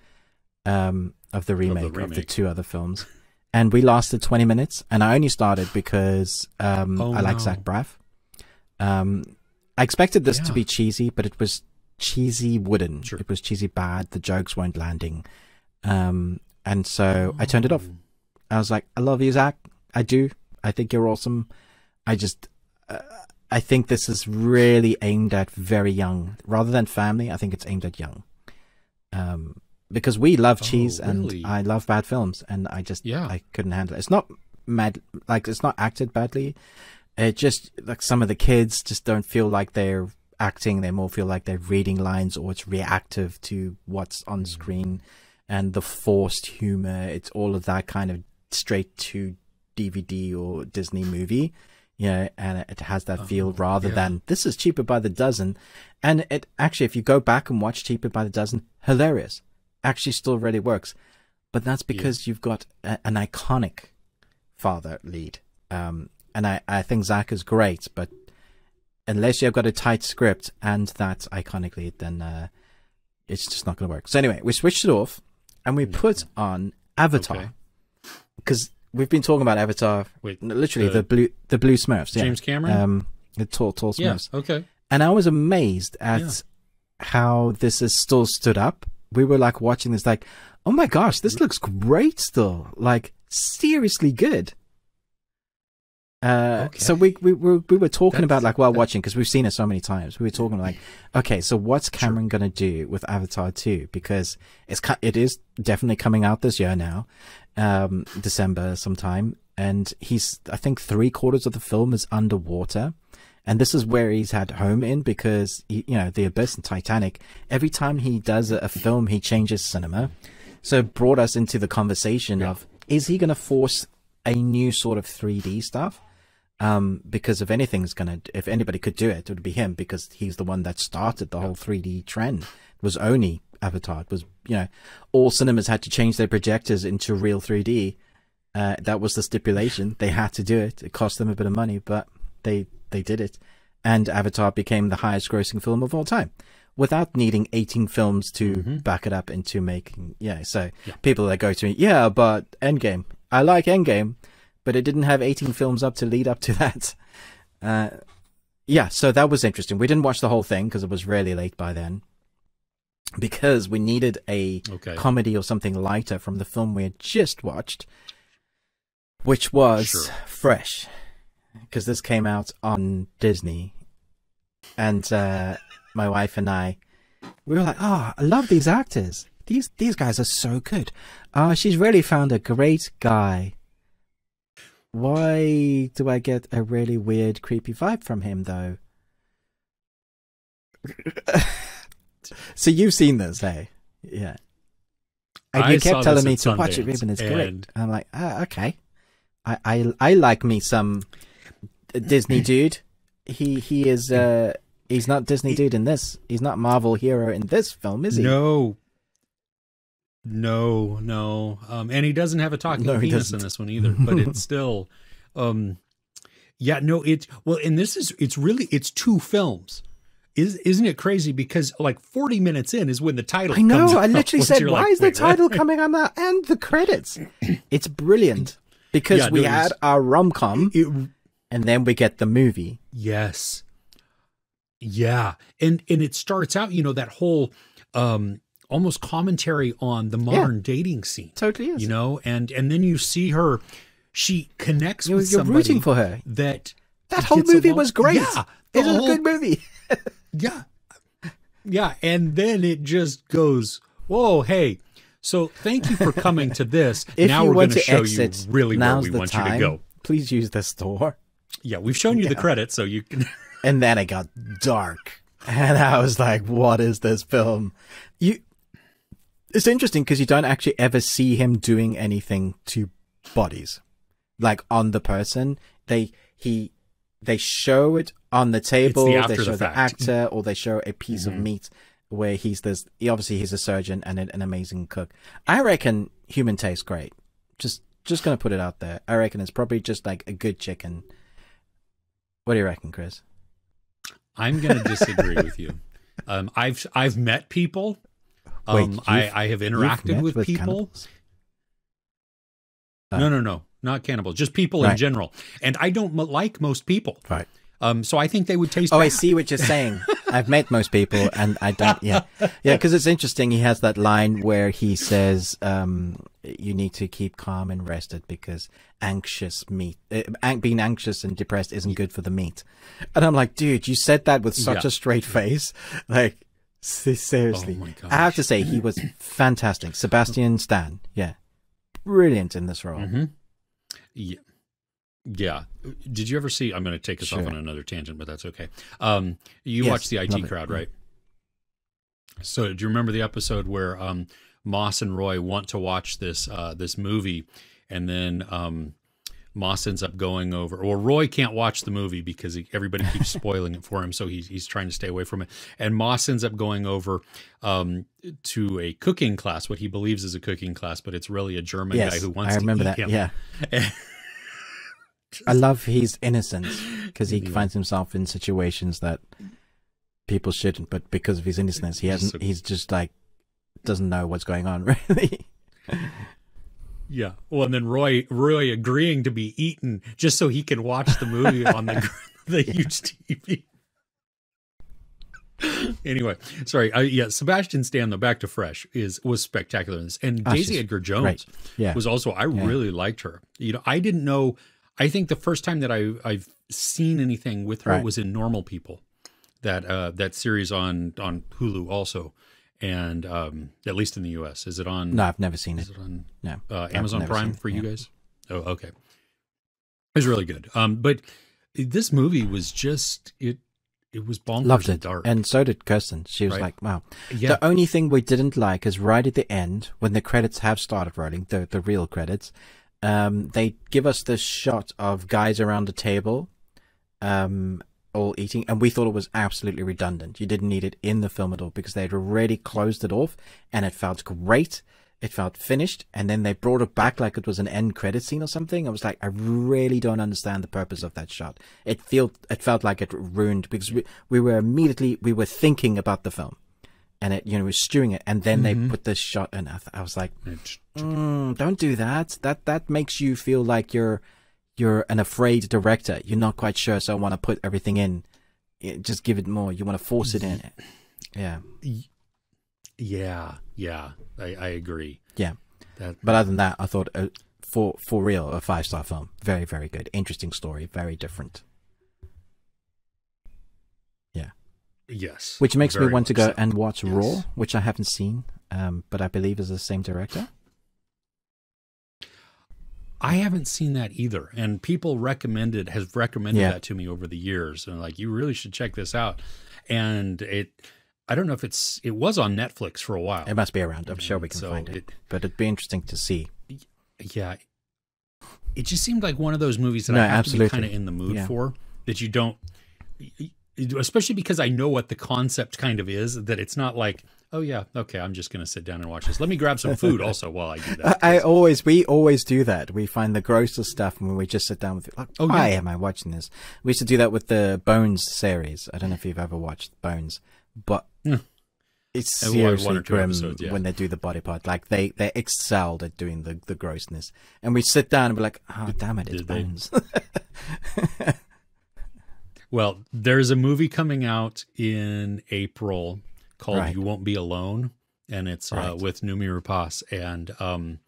remake of the two other films. And we lasted 20 minutes, and I only started because I like Zach Braff. I expected this to be cheesy, but it was cheesy wooden. Sure. It was cheesy bad. The jokes weren't landing. And so I turned it off. I was like, I love you, Zach. I do. I think you're awesome. I think this is really aimed at very young, rather than family. I think it's aimed at young, because we love cheese and I love bad films, and I couldn't handle it. It's not mad, like it's not acted badly. It just like some of the kids just don't feel like they're acting. They more feel like they're reading lines, or it's reactive to what's on screen, and the forced humor. It's all of that kind of straight to DVD or Disney movie. And it has that feel rather than this is Cheaper by the Dozen. And it actually, if you go back and watch Cheaper by the Dozen, hilarious. Actually still really works. But that's because you've got an iconic father lead. And I think Zach is great, but unless you've got a tight script and that iconic lead, then it's just not going to work. So anyway, we switched it off and we put on Avatar. Because we've been talking about Avatar, literally the blue Smurfs, James Cameron, the tall Smurfs. Yeah, okay. And I was amazed at how this is still stood up. We were like watching this, like, oh my gosh, this looks great still, like seriously good. So we were talking about like while watching, because we've seen it so many times. We were talking like, okay, so what's Cameron gonna do with Avatar 2? Because it is definitely coming out this year now. December sometime, and I think 3/4 of the film is underwater, and this is where he's had home in, because The Abyss and Titanic, every time he does a film he changes cinema. So it brought us into the conversation of, is he going to force a new sort of 3D stuff? Because if anybody could do it, it would be him, because he's the one that started the whole 3D trend. It was only Avatar. It was, all cinemas had to change their projectors into real 3D. That was the stipulation. They had to do it. It cost them a bit of money, but they did it. And Avatar became the highest grossing film of all time, without needing 18 films to back it up into making. People that go to me, but Endgame. I like Endgame, but it didn't have 18 films up to lead up to that. So that was interesting. We didn't watch the whole thing because it was really late by then, because we needed a comedy or something lighter from the film we had just watched, which was Fresh, because this came out on Disney. And my wife and I, we were like, oh, I love these actors. These guys are so good. She's really found a great guy. Why do I get a really weird, creepy vibe from him, though? So you've seen this, hey? Yeah. And you kept telling me to watch it, Ruben. It's great. I'm like, okay. I like me some Disney dude. He is he's not Disney dude in this. He's not Marvel hero in this film, is he? No. And he doesn't have a talking penis in this one either. But it's still, it's two films. Isn't it crazy? Because like 40 minutes in is when the title comes out. I literally said, why is the title coming on that? And the credits. It's brilliant. Because we had our rom-com, and then we get the movie. Yes. Yeah. And it starts out, that whole almost commentary on the modern dating scene. Totally is. You know, and then you see her, she connects with you're somebody rooting for her. That whole movie was great. Yeah. It's a good movie. Yeah. Yeah. And then it just goes, whoa, hey. So thank you for coming to this. Now we're going to show you really where we want you to go. Please use the store. Yeah, we've shown you the credits, so you can. And then it got dark. And I was like, what is this film? It's interesting because you don't actually ever see him doing anything to bodies. Like on the person. They show it on the table, they show the actor, or they show a piece of meat where he's a surgeon and an amazing cook. I reckon human tastes great. Just gonna put it out there. I reckon it's probably just like a good chicken. What do you reckon, Chris? I'm gonna disagree with you. I've met people. I have interacted with people. No, not cannibals. Just people in general. And I don't like most people. Right. So I think they would taste bad. I see what you're saying. I've met most people and I don't, yeah, because it's interesting. He has that line where he says, you need to keep calm and rested because being anxious and depressed isn't good for the meat. And I'm like, dude, you said that with such a straight face. Like, seriously. Oh my gosh. I have to say, he was fantastic. Sebastian Stan. Yeah. Brilliant in this role. Yeah. Yeah. Did you ever see, I'm going to take us off on another tangent, but that's okay. You watched the IT Crowd, right? So do you remember the episode where Moss and Roy want to watch this movie, and then Moss ends up going over, or Roy can't watch the movie because everybody keeps spoiling it for him, so he's trying to stay away from it. And Moss ends up going over to a cooking class, what he believes is a cooking class, but it's really a German guy who wants to eat him. Yeah. I love his innocence because he finds himself in situations that people shouldn't, but because of his innocence, he's just like, doesn't know what's going on, really. Yeah. Well, and then Roy agreeing to be eaten just so he can watch the movie on the huge TV. Anyway, sorry. Sebastian Stan, though, back to Fresh, was spectacular in this. And Daisy Edgar Jones was also, I really liked her. You know, I didn't know. I think the first time that I've seen anything with her was in Normal People, that series on Hulu also, and at least in the U.S. Is it on? No, I've never seen it. Is it on? No, Amazon Prime for you guys? Oh, okay. It was really good. But this movie was just it was bonkers. Loved it, and dark, and so did Kirsten. She was like, "Wow." Yeah. The only thing we didn't like is right at the end when the credits have started rolling, the real credits. They give us this shot of guys around the table, all eating, and we thought it was absolutely redundant. You didn't need it in the film at all because they'd already closed it off, and it felt great. It felt finished, and then they brought it back like it was an end credit scene or something. I was like, I really don't understand the purpose of that shot. It felt like it ruined because we were thinking about the film. And it, was stewing it, and then they put this shot, and I was like, "Don't do that. That makes you feel like you're an afraid director. You're not quite sure, so I want to put everything in. Just give it more. You want to force it in. Yeah. I agree. Yeah, but other than that, I thought for real a 5-star film. Very, very good. Interesting story. Very different. Yeah. Yes. Which makes me want to go and watch Raw, which I haven't seen, but I believe is the same director. I haven't seen that either, and people have recommended that to me over the years, and like, you really should check this out. And I don't know if it was on Netflix for a while. It must be around. I'm sure we can find it, but it'd be interesting to see. Yeah, it just seemed like one of those movies that I have to be kind of in the mood for, that you don't. Especially because I know what the concept kind of is, that it's not like, oh yeah, okay, I'm just going to sit down and watch this. Let me grab some food also while I do that. We always do that. We find the grossest stuff when we just sit down with it. Like, why am I watching this? We used to do that with the Bones series. I don't know if you've ever watched Bones, but it's seriously grim when they do the body part. Like they excelled at doing the grossness. And we sit down and be like, oh, damn it, it's Bones. Well, there's a movie coming out in April called You Won't Be Alone. and it's Right. with Numi Rapace. And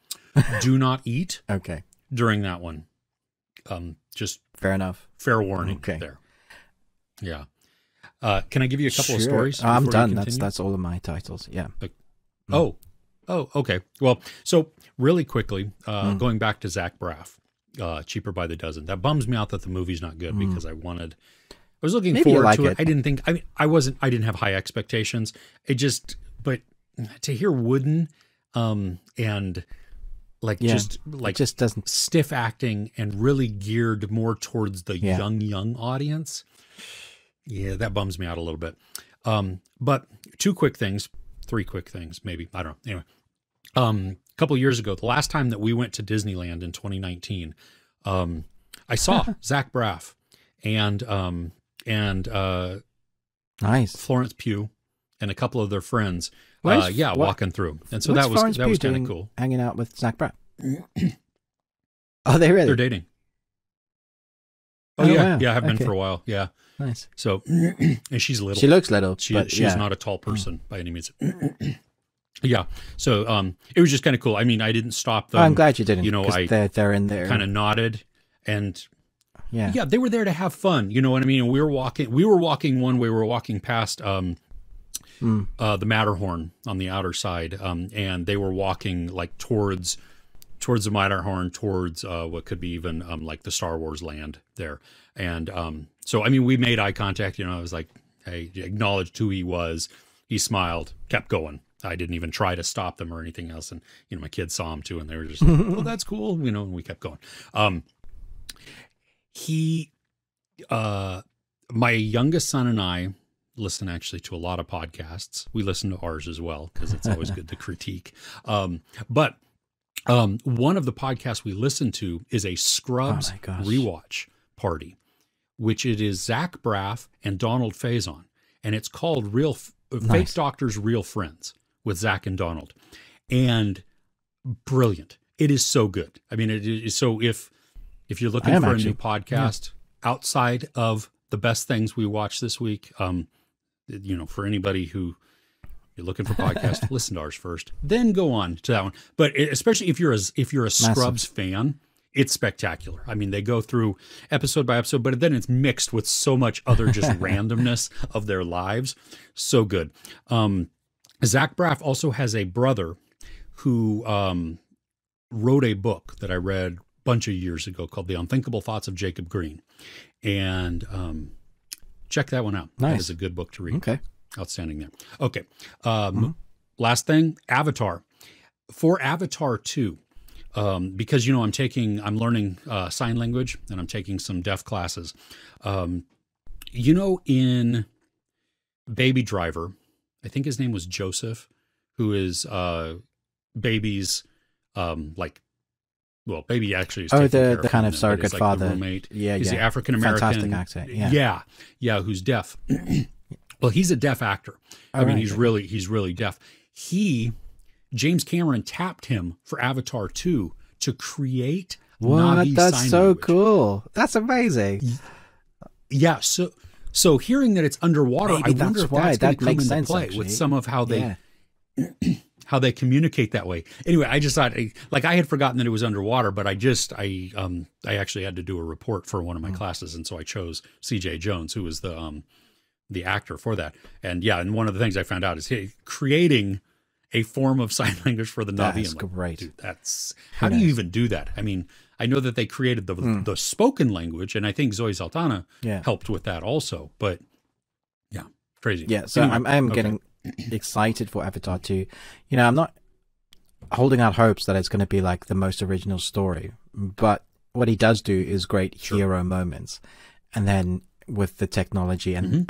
do not eat Okay. during that one. Just Fair enough. fair warning Okay. there. Yeah. Can I give you a couple of Sure. stories? I'm before you done. continue? That's all of my titles. Yeah. Oh, okay. Well, so really quickly, going back to Zach Braff, Cheaper by the Dozen. That bums me out that the movie's not good because I was looking Maybe you forward like to it. it. I didn't think, I didn't have high expectations. But to hear Wooden, and like Yeah. like It just doesn't. stiff acting and really geared more towards the Yeah. young audience. Yeah, that bums me out a little bit. But three quick things, maybe. I don't know. Anyway, a couple years ago, the last time that we went to Disneyland in 2019, I saw Zach Braff and Nice. Florence Pugh and a couple of their friends. Where's- what- walking through. And so What's that was Florence Pugh kind doing of cool. Hanging out with Zach Braff. Oh, they really? They're dating. Oh, Oh, yeah. wow. Yeah, have been Okay. for a while. Yeah. Nice. So, and she's little. She looks little. but She's yeah. not a tall person by any means. Yeah. So it was just kind of cool. I mean, I didn't stop them. Oh, I'm glad you didn't. You know, 'cause I they're in there. kind of nodded, and Yeah. they were there to have fun. You know what I mean? And we were walking one way. We were walking past the Matterhorn on the outer side, and they were walking like towards the Matterhorn, towards what could be even like the Star Wars land there. And so I mean, we made eye contact. You know, I was like, hey, acknowledged who he was. He smiled, kept going. I didn't even try to stop them or anything else. And, you know, my kids saw him too, and they were just like, oh, that's cool. You know, and we kept going. My youngest son and I listen actually to a lot of podcasts. We listen to ours as well, because it's always good to critique. But one of the podcasts we listen to is a Scrubs Oh my gosh. rewatch party, which it is Zach Braff and Donald Faison. And it's called Fake Nice. Doctors, Real Friends with Zach and Donald. And brilliant. It is so good. I mean, it is. So if you're looking for a new podcast outside of the best things we watched this week, you know, for anybody who you're looking for podcasts, listen to ours first, then go on to that one. But especially if you're a Scrubs fan, it's spectacular. I mean, they go through episode by episode, but then it's mixed with so much other just randomness of their lives. So good. Zach Braff also has a brother who wrote a book that I read a bunch of years ago called The Unthinkable Thoughts of Jacob Green. And check that one out. Nice. That is a good book to read. Okay. Outstanding there. Okay. Last thing, Avatar. For Avatar 2, because, you know, I'm learning sign language, and I'm taking some deaf classes. You know, in Baby Driver, I think his name was Joseph, who is Baby's, Baby actually is taking care the kind of him, but surrogate is like father. the roommate. Yeah, He's yeah. the African-American. Fantastic accent. Yeah, who's deaf. Well, he's a deaf actor. I mean, right. he's really deaf. James Cameron tapped him for Avatar 2 to create What? Na'vi That's sign so language. cool. That's amazing. Yeah, so hearing that it's underwater, Maybe I wonder that's if why. that's going That to come makes into sense, play actually. with some of how they Yeah. how they communicate that way. Anyway, I just thought, like, I had forgotten that it was underwater, but I actually had to do a report for one of my classes, and so I chose C.J. Jones, who was the actor for that. And yeah, and one of the things I found out is creating a form of sign language for the Na'vi. That's great. Dude, how do you even do that? I mean, I know that they created the spoken language, and I think Zoe Saldana helped with that also. But yeah, crazy. Yeah, so Anyway, I'm okay. getting excited for Avatar 2. You know, I'm not holding out hopes that it's going to be like the most original story, but what he does do is great hero moments. And then with the technology and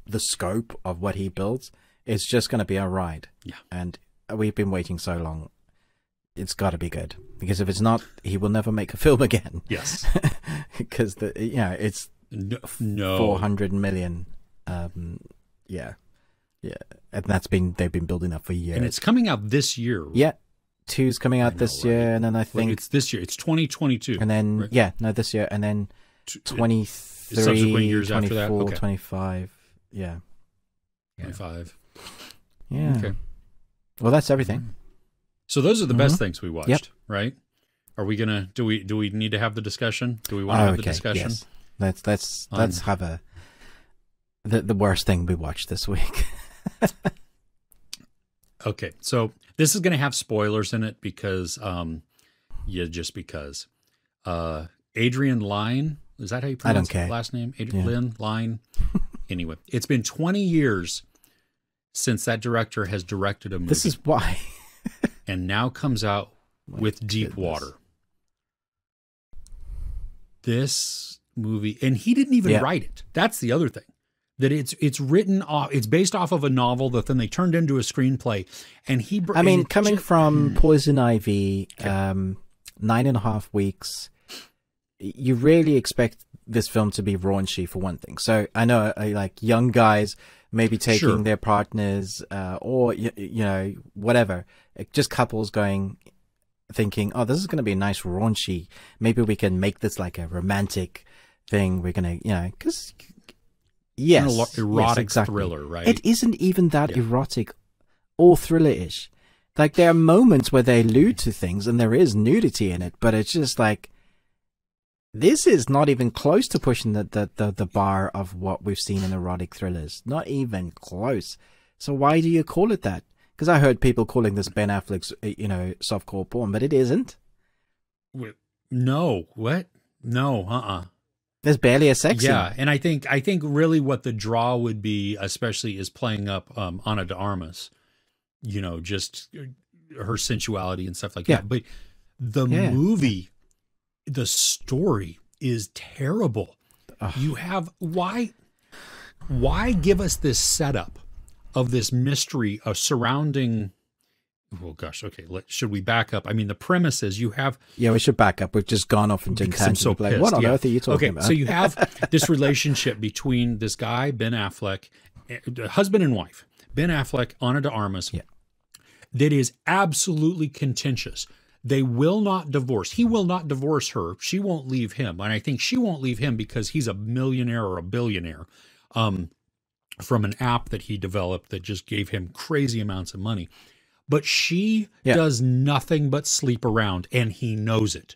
the scope of what he builds, it's just going to be a ride. Yeah. And we've been waiting so long. It's got to be good, because if it's not, he will never make a film again. Yes. Because it's no 400 million. Yeah, and they've been building up for years. And it's coming out this year. Yeah, 2's coming out this year, and then I think it's this year. It's 2022. and then right? this year, and then Subsequent 23, years after that? 24, Okay. 25. Yeah. 25. Yeah. Okay. Well, that's everything. So those are the best things we watched, Yep. right? Are we gonna do we need to have the discussion? Do we want to have the discussion? Yes. Let's have the worst thing we watched this week. Okay, so this is gonna have spoilers in it because because. Adrian Lyne, is that how you pronounce his last name? Adrian Lyne. Anyway, it's been 20 years since that director has directed a movie. This is why. And now comes out with Deep Water. This movie, and he didn't even write it. That's the other thing. That it's written off, it's based off of a novel that then they turned into a screenplay. And coming from Poison Ivy, 9.5 weeks, you really expect this film to be raunchy for one thing. So I know like young guys maybe taking their partners or, whatever, just couples thinking, oh, this is going to be a nice raunchy. Maybe we can make this like a romantic thing. We're going to, because erotic thriller, right? It isn't even that erotic or thriller-ish. Like there are moments where they allude to things and there is nudity in it, but it's just like, this is not even close to pushing the bar of what we've seen in erotic thrillers. Not even close. So why do you call it that? Because I heard people calling this Ben Affleck's, softcore porn, but it isn't. No, what? No, There's barely a sex scene. Yeah, and I think really what the draw would be, especially, is playing up Ana de Armas. Just her sensuality and stuff like that. But the movie, the story is terrible. You have why give us this setup of this mystery surrounding? Oh gosh, okay. Should we back up? I mean, the premise is you have. Yeah, we should back up. We've just gone off into tangent. I'm so pissed. Like, what on earth are you talking about? So you have this relationship between this guy Ben Affleck, husband and wife, Ben Affleck, Ana de Armas. Yeah. That is absolutely contentious. They will not divorce. He will not divorce her. She won't leave him. And I think she won't leave him because he's a millionaire or a billionaire from an app that he developed that just gave him crazy amounts of money. But she does nothing but sleep around, and he knows it.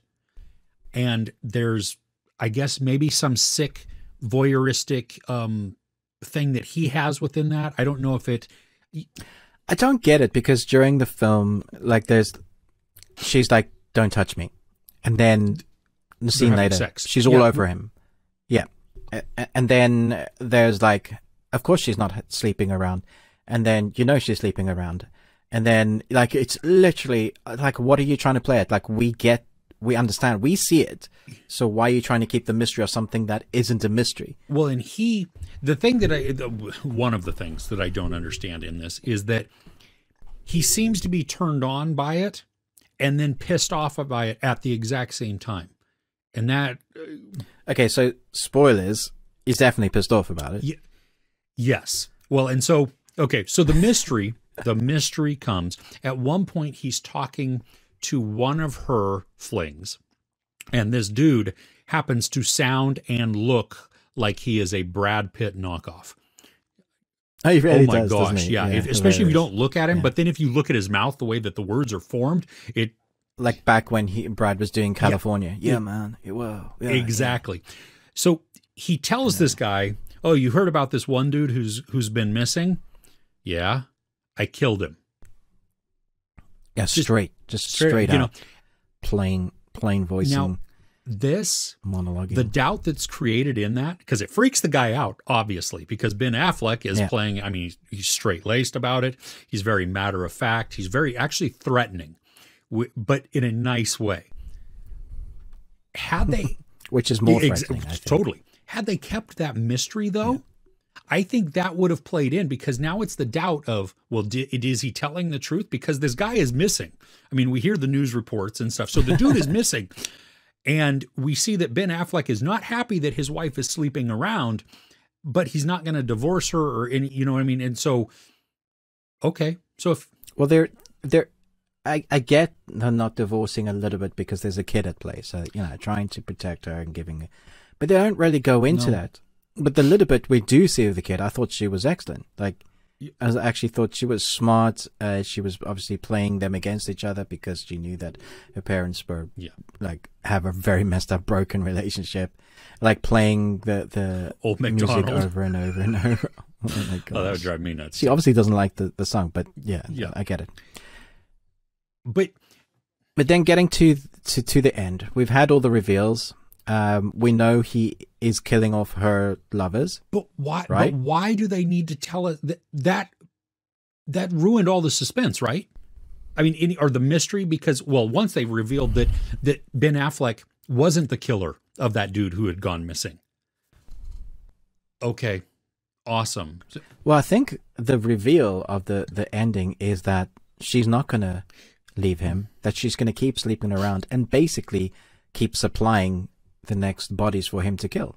And there's, I guess, maybe some sick voyeuristic thing that he has within that. I don't know if it... I don't get it, because during the film, like she's like, don't touch me. And then the scene later, she's all over him. Yeah. And then there's like, of course she's not sleeping around. And then, she's sleeping around. And then like, it's literally like, what are you trying to play at? Like we understand, we see it. So why are you trying to keep the mystery of something that isn't a mystery? Well, and one of the things that I don't understand in this is that he seems to be turned on by it and then pissed off by it at the exact same time. And that... Okay, so spoilers, he's definitely pissed off about it. Yes. Well, and so, okay, so the mystery comes. At one point, he's talking to one of her flings, and this dude happens to sound and look like he is a Brad Pitt knockoff. Oh, he really my does, gosh, yeah. Especially if you don't look at him, but then if you look at his mouth, the way that the words are formed, it... Like back when Brad was doing California. Yeah, man. Whoa. Yeah, exactly. Yeah. So he tells this guy, oh, you heard about this one dude who's been missing? Yeah, I killed him. Yeah, straight out. Plain voicing. Now, this monologuing. The doubt that's created in that, because it freaks the guy out, obviously, because Ben Affleck is playing, I mean, he's straight-laced about it. He's very matter-of-fact. He's very actually threatening, but in a nice way. Had they... Which is more threatening, I think. Totally. Had they kept that mystery, though, I think that would have played in, because now it's the doubt of, well, is he telling the truth? Because this guy is missing. I mean, we hear the news reports and stuff. So the dude is missing. And we see that Ben Affleck is not happy that his wife is sleeping around, but he's not going to divorce her or any, you know what I mean? And so, okay. So if... Well, I get her not divorcing a little bit because there's a kid at play. So, trying to protect her and giving... But they don't really go into that. But the little bit we do see of the kid, I thought she was excellent. Like, I actually thought she was smart. She was obviously playing them against each other because she knew that her parents were like have a very messed up, broken relationship, like playing the Old music MacDonald over and over and over. Oh my god, that would drive me nuts. She obviously doesn't like the song, but yeah, I get it. But then getting to the end, we've had all the reveals. We know he is killing off her lovers. But why? Right? But why do they need to tell us that ruined all the suspense, right? I mean, or the mystery, because once they revealed that Ben Affleck wasn't the killer of that dude who had gone missing. Okay, awesome. Well, I think the reveal of the ending is that she's not gonna leave him. That she's gonna keep sleeping around and basically keep supplying the next bodies for him to kill.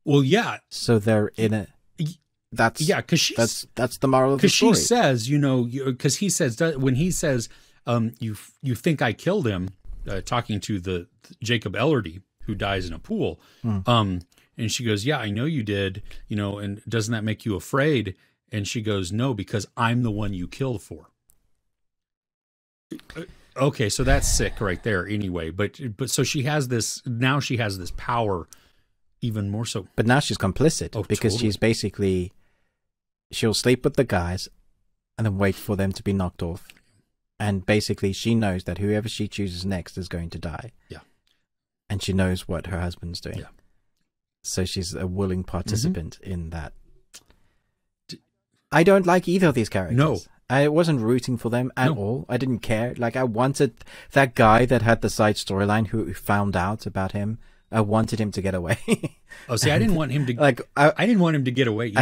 Well, yeah. So they're in a. That's because that's the moral of the story. Because she says, because he says when he says, you think I killed him, talking to the Jacob Ellerdy who dies in a pool, and she goes, yeah, I know you did, and doesn't that make you afraid? And she goes, no, because I'm the one you killed for. Okay, so that's sick right there anyway. But so she has this power even more so. But now she's complicit because she's basically, she'll sleep with the guys and then wait for them to be knocked off. And basically she knows that whoever she chooses next is going to die. Yeah. And she knows what her husband's doing. Yeah. So she's a willing participant in that. I don't like either of these characters. No. I wasn't rooting for them at all. I didn't care. Like, I wanted that guy that had the side storyline who found out about him. I wanted him to get away. Oh, see, I didn't want him to. I didn't want him to get away either.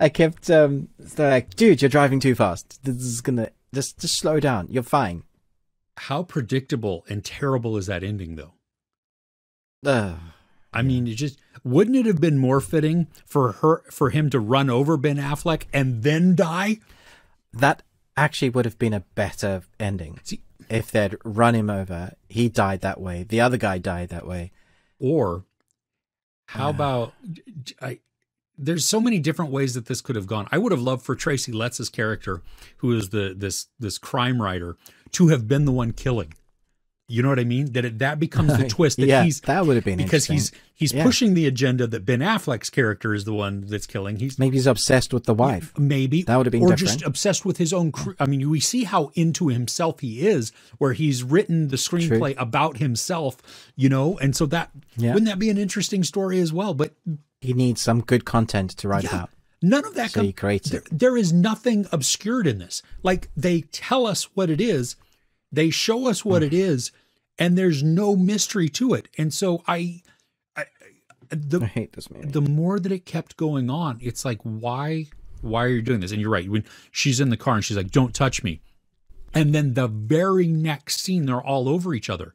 I kept like, dude, you're driving too fast. This is gonna just slow down. You're fine. How predictable and terrible is that ending, though? I mean, wouldn't it have been more fitting for him to run over Ben Affleck and then die? That actually would have been a better ending. If they'd run him over, he died that way. The other guy died that way. Or how about there's so many different ways that this could have gone. I would have loved for Tracy Letts' character, who is this crime writer, to have been the one killing. You know what I mean? That becomes the twist. That that would have been because he's pushing the agenda that Ben Affleck's character is the one that's killing. Maybe he's obsessed with the wife. Maybe that would have been different. Just obsessed with his own. I mean, we see how into himself he is, where he's written the screenplay about himself. And so wouldn't that be an interesting story as well? But he needs some good content to write about. None of that. So he creates it. There is nothing obscured in this. Like, they tell us what it is. They show us what it is, and there's no mystery to it. And so I hate this movie. The more that it kept going on, it's like, why are you doing this? And you're right. When she's in the car and she's like, don't touch me. And then the very next scene, they're all over each other.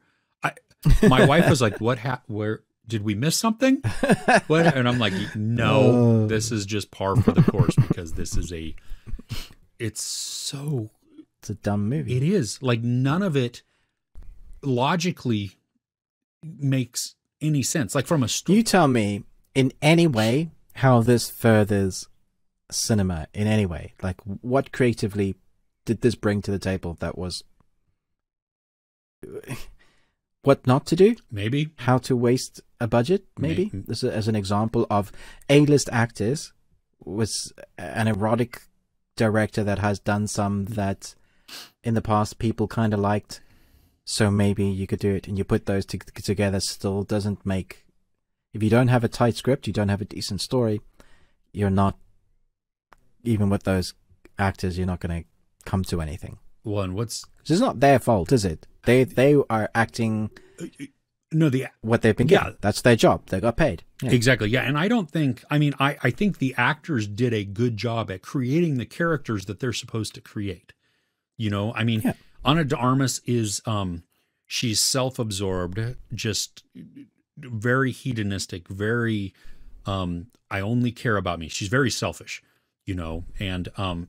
My wife was like, where did we miss something? What? And I'm like, no, this is just par for the course, because this is it's a dumb movie. It is. Like, none of it logically makes any sense. Like, from a story. You tell me in any way how this furthers cinema in any way. Like, what creatively did this bring to the table that was what not to do? Maybe. How to waste a budget? Maybe. This is as an example of A-list actors, was an erotic director that has done some that in the past people kind of liked. So maybe you could do it, and you put those together. Still doesn't make. If you don't have a tight script, you don't have a decent story, you're not, even with those actors, you're not going to come to anything. Well, and it's not their fault, is it? They are acting. No, what they've been given. That's their job. They got paid. Yeah. Exactly. Yeah, and I don't think. I mean, I think the actors did a good job at creating the characters that they're supposed to create. I mean, Ana de Armas is she's self-absorbed, just very hedonistic, very I only care about me. She's very selfish, and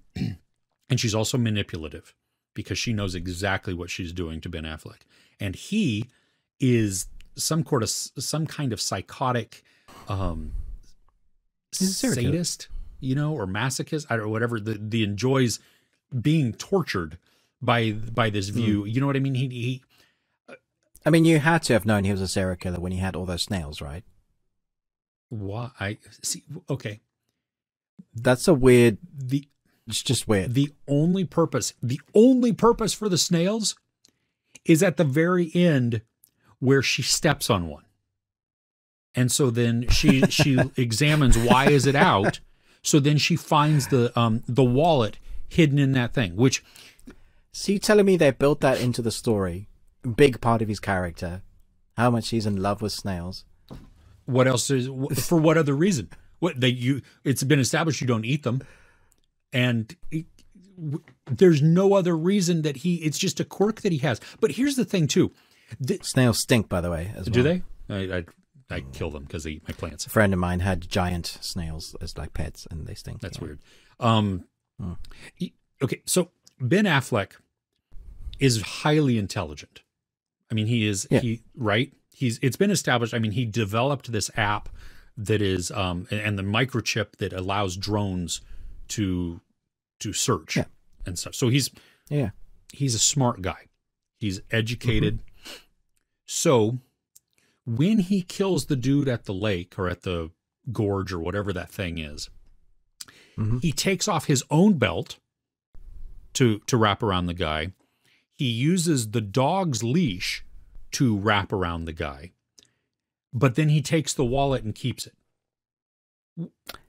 she's also manipulative, because she knows exactly what she's doing to Ben Affleck. And he is some kind of psychotic sadist. you know, or masochist, I don't know, whatever, the enjoys being tortured by this view. You know what I mean? He I mean, you had to have known he was a serial killer when he had all those snails, right? why I see. Okay, That's a weird. It's just weird. the only purpose for the snails is at the very end where she steps on one. And so then she examines, why is it out? So then she finds the wallet hidden in that thing, which, So you telling me they built that into the story? Big part of his character. How much he's in love with snails. what else is, for what other reason? It's been established you don't eat them. And there's no other reason that it's just a quirk that he has. But here's the thing too. Snails stink, by the way, as well. Do they? I kill them because they eat my plants. A friend of mine had giant snails as like pets, and they stink. That's weird. Okay, so Ben Affleck is highly intelligent. I mean, he is. Yeah. Right. It's been established. I mean, he developed this app that is, and the microchip that allows drones to search and stuff. So he's a smart guy. He's educated. So when he kills the dude at the lake or at the gorge or whatever that thing is, he takes off his own belt to wrap around the guy. He uses the dog's leash to wrap around the guy, but then he takes the wallet and keeps it.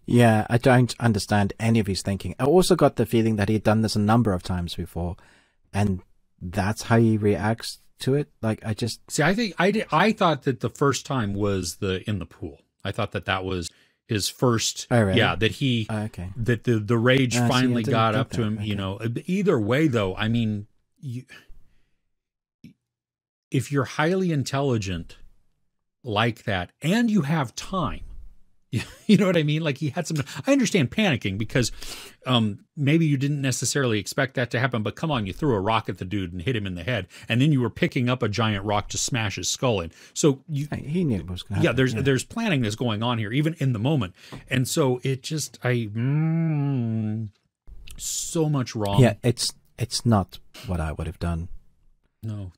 Yeah, I don't understand any of his thinking. I also got the feeling that he had done this a number of times before, and that's how he reacts to it. Like, I just see. I thought that the first time was in the pool. I thought that was his first. Oh, really? Yeah, that he that the rage finally got up to him. Okay. You know, either way though, I mean, if you're highly intelligent like that and you have time. You know what I mean? Like, he had some. I understand panicking because maybe you didn't necessarily expect that to happen, but come on, you threw a rock at the dude and hit him in the head, and then you were picking up a giant rock to smash his skull in. So he knew it was going to happen. Yeah, there's planning that's going on here, even in the moment, and so it just so much wrong. Yeah, it's not what I would have done. No,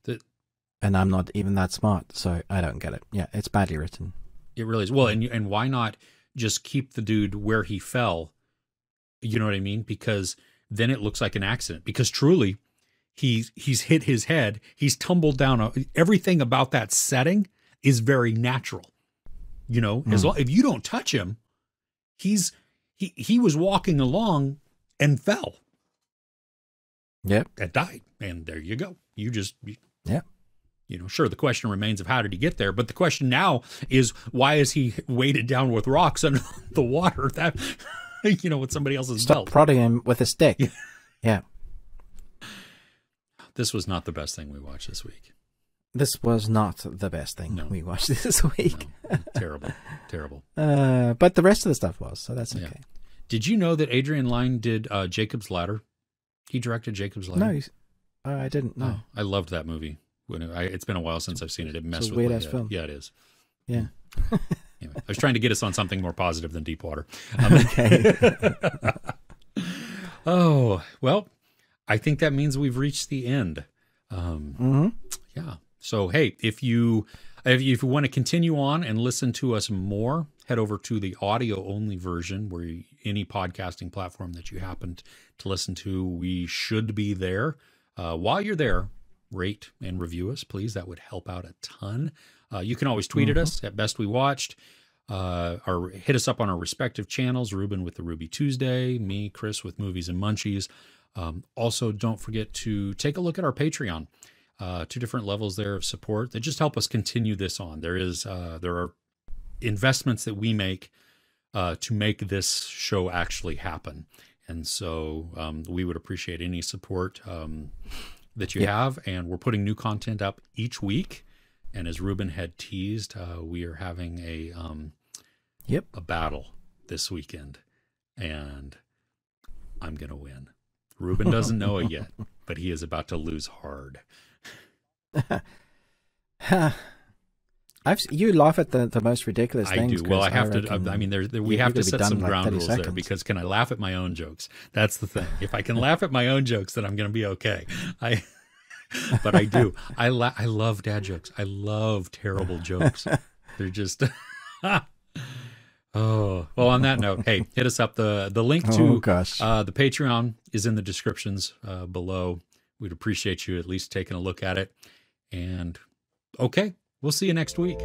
and I'm not even that smart, so I don't get it. Yeah, it's badly written. It really is. Well, and why not just keep the dude where he fell? You know what I mean? Because then it looks like an accident. Because truly, he's hit his head. He's tumbled down. Everything about that setting is very natural. You know, as long if you don't touch him, he was walking along and fell. Yep. And died. And there you go. Yep. You know, sure, the question remains of how did he get there? But the question now is, why is he weighted down with rocks under the water? That, you know, with somebody else's belt. Stop prodding him with a stick. Yeah. This was not the best thing we watched this week. This was not the best thing we watched this week. No. Terrible. But the rest of the stuff was, so that's okay. Yeah. Did you know that Adrian Lyne did Jacob's Ladder? He directed Jacob's Ladder. No, I didn't know. Oh, I loved that movie. It's been a while since I've seen it. It messed with my head. Film. Yeah, it is. Yeah. Anyway, I was trying to get us on something more positive than Deepwater. Okay. Oh, well, I think that means we've reached the end. Yeah. So, hey, if you want to continue on and listen to us more, head over to the audio only version where any podcasting platform that you happen to listen to, we should be there. While you're there, rate and review us, please. That would help out a ton. You can always tweet at us at Best We Watched, or hit us up on our respective channels, Ruben with the Ruby Tuesday, me, Chris with Movies and Munchies. Also, don't forget to take a look at our Patreon. 2 different levels there of support that just help us continue this on. There are investments that we make to make this show actually happen. And so we would appreciate any support that you have, and we're putting new content up each week. And as Ruben had teased, we are having a battle this weekend, and I'm gonna win. Ruben doesn't know it yet, but he is about to lose hard. You laugh at the most ridiculous I things. do. Well, Chris. I have to. reckon I mean, we have to set some like ground 30 rules there, seconds. because can I laugh at my own jokes? That's the thing. If I can laugh at my own jokes, then I'm going to be okay. But I do. I love dad jokes. I love terrible jokes. They're just. Oh, well, on that note, hey, hit us up. The link to the Patreon is in the descriptions below. We'd appreciate you at least taking a look at it. And okay, we'll see you next week.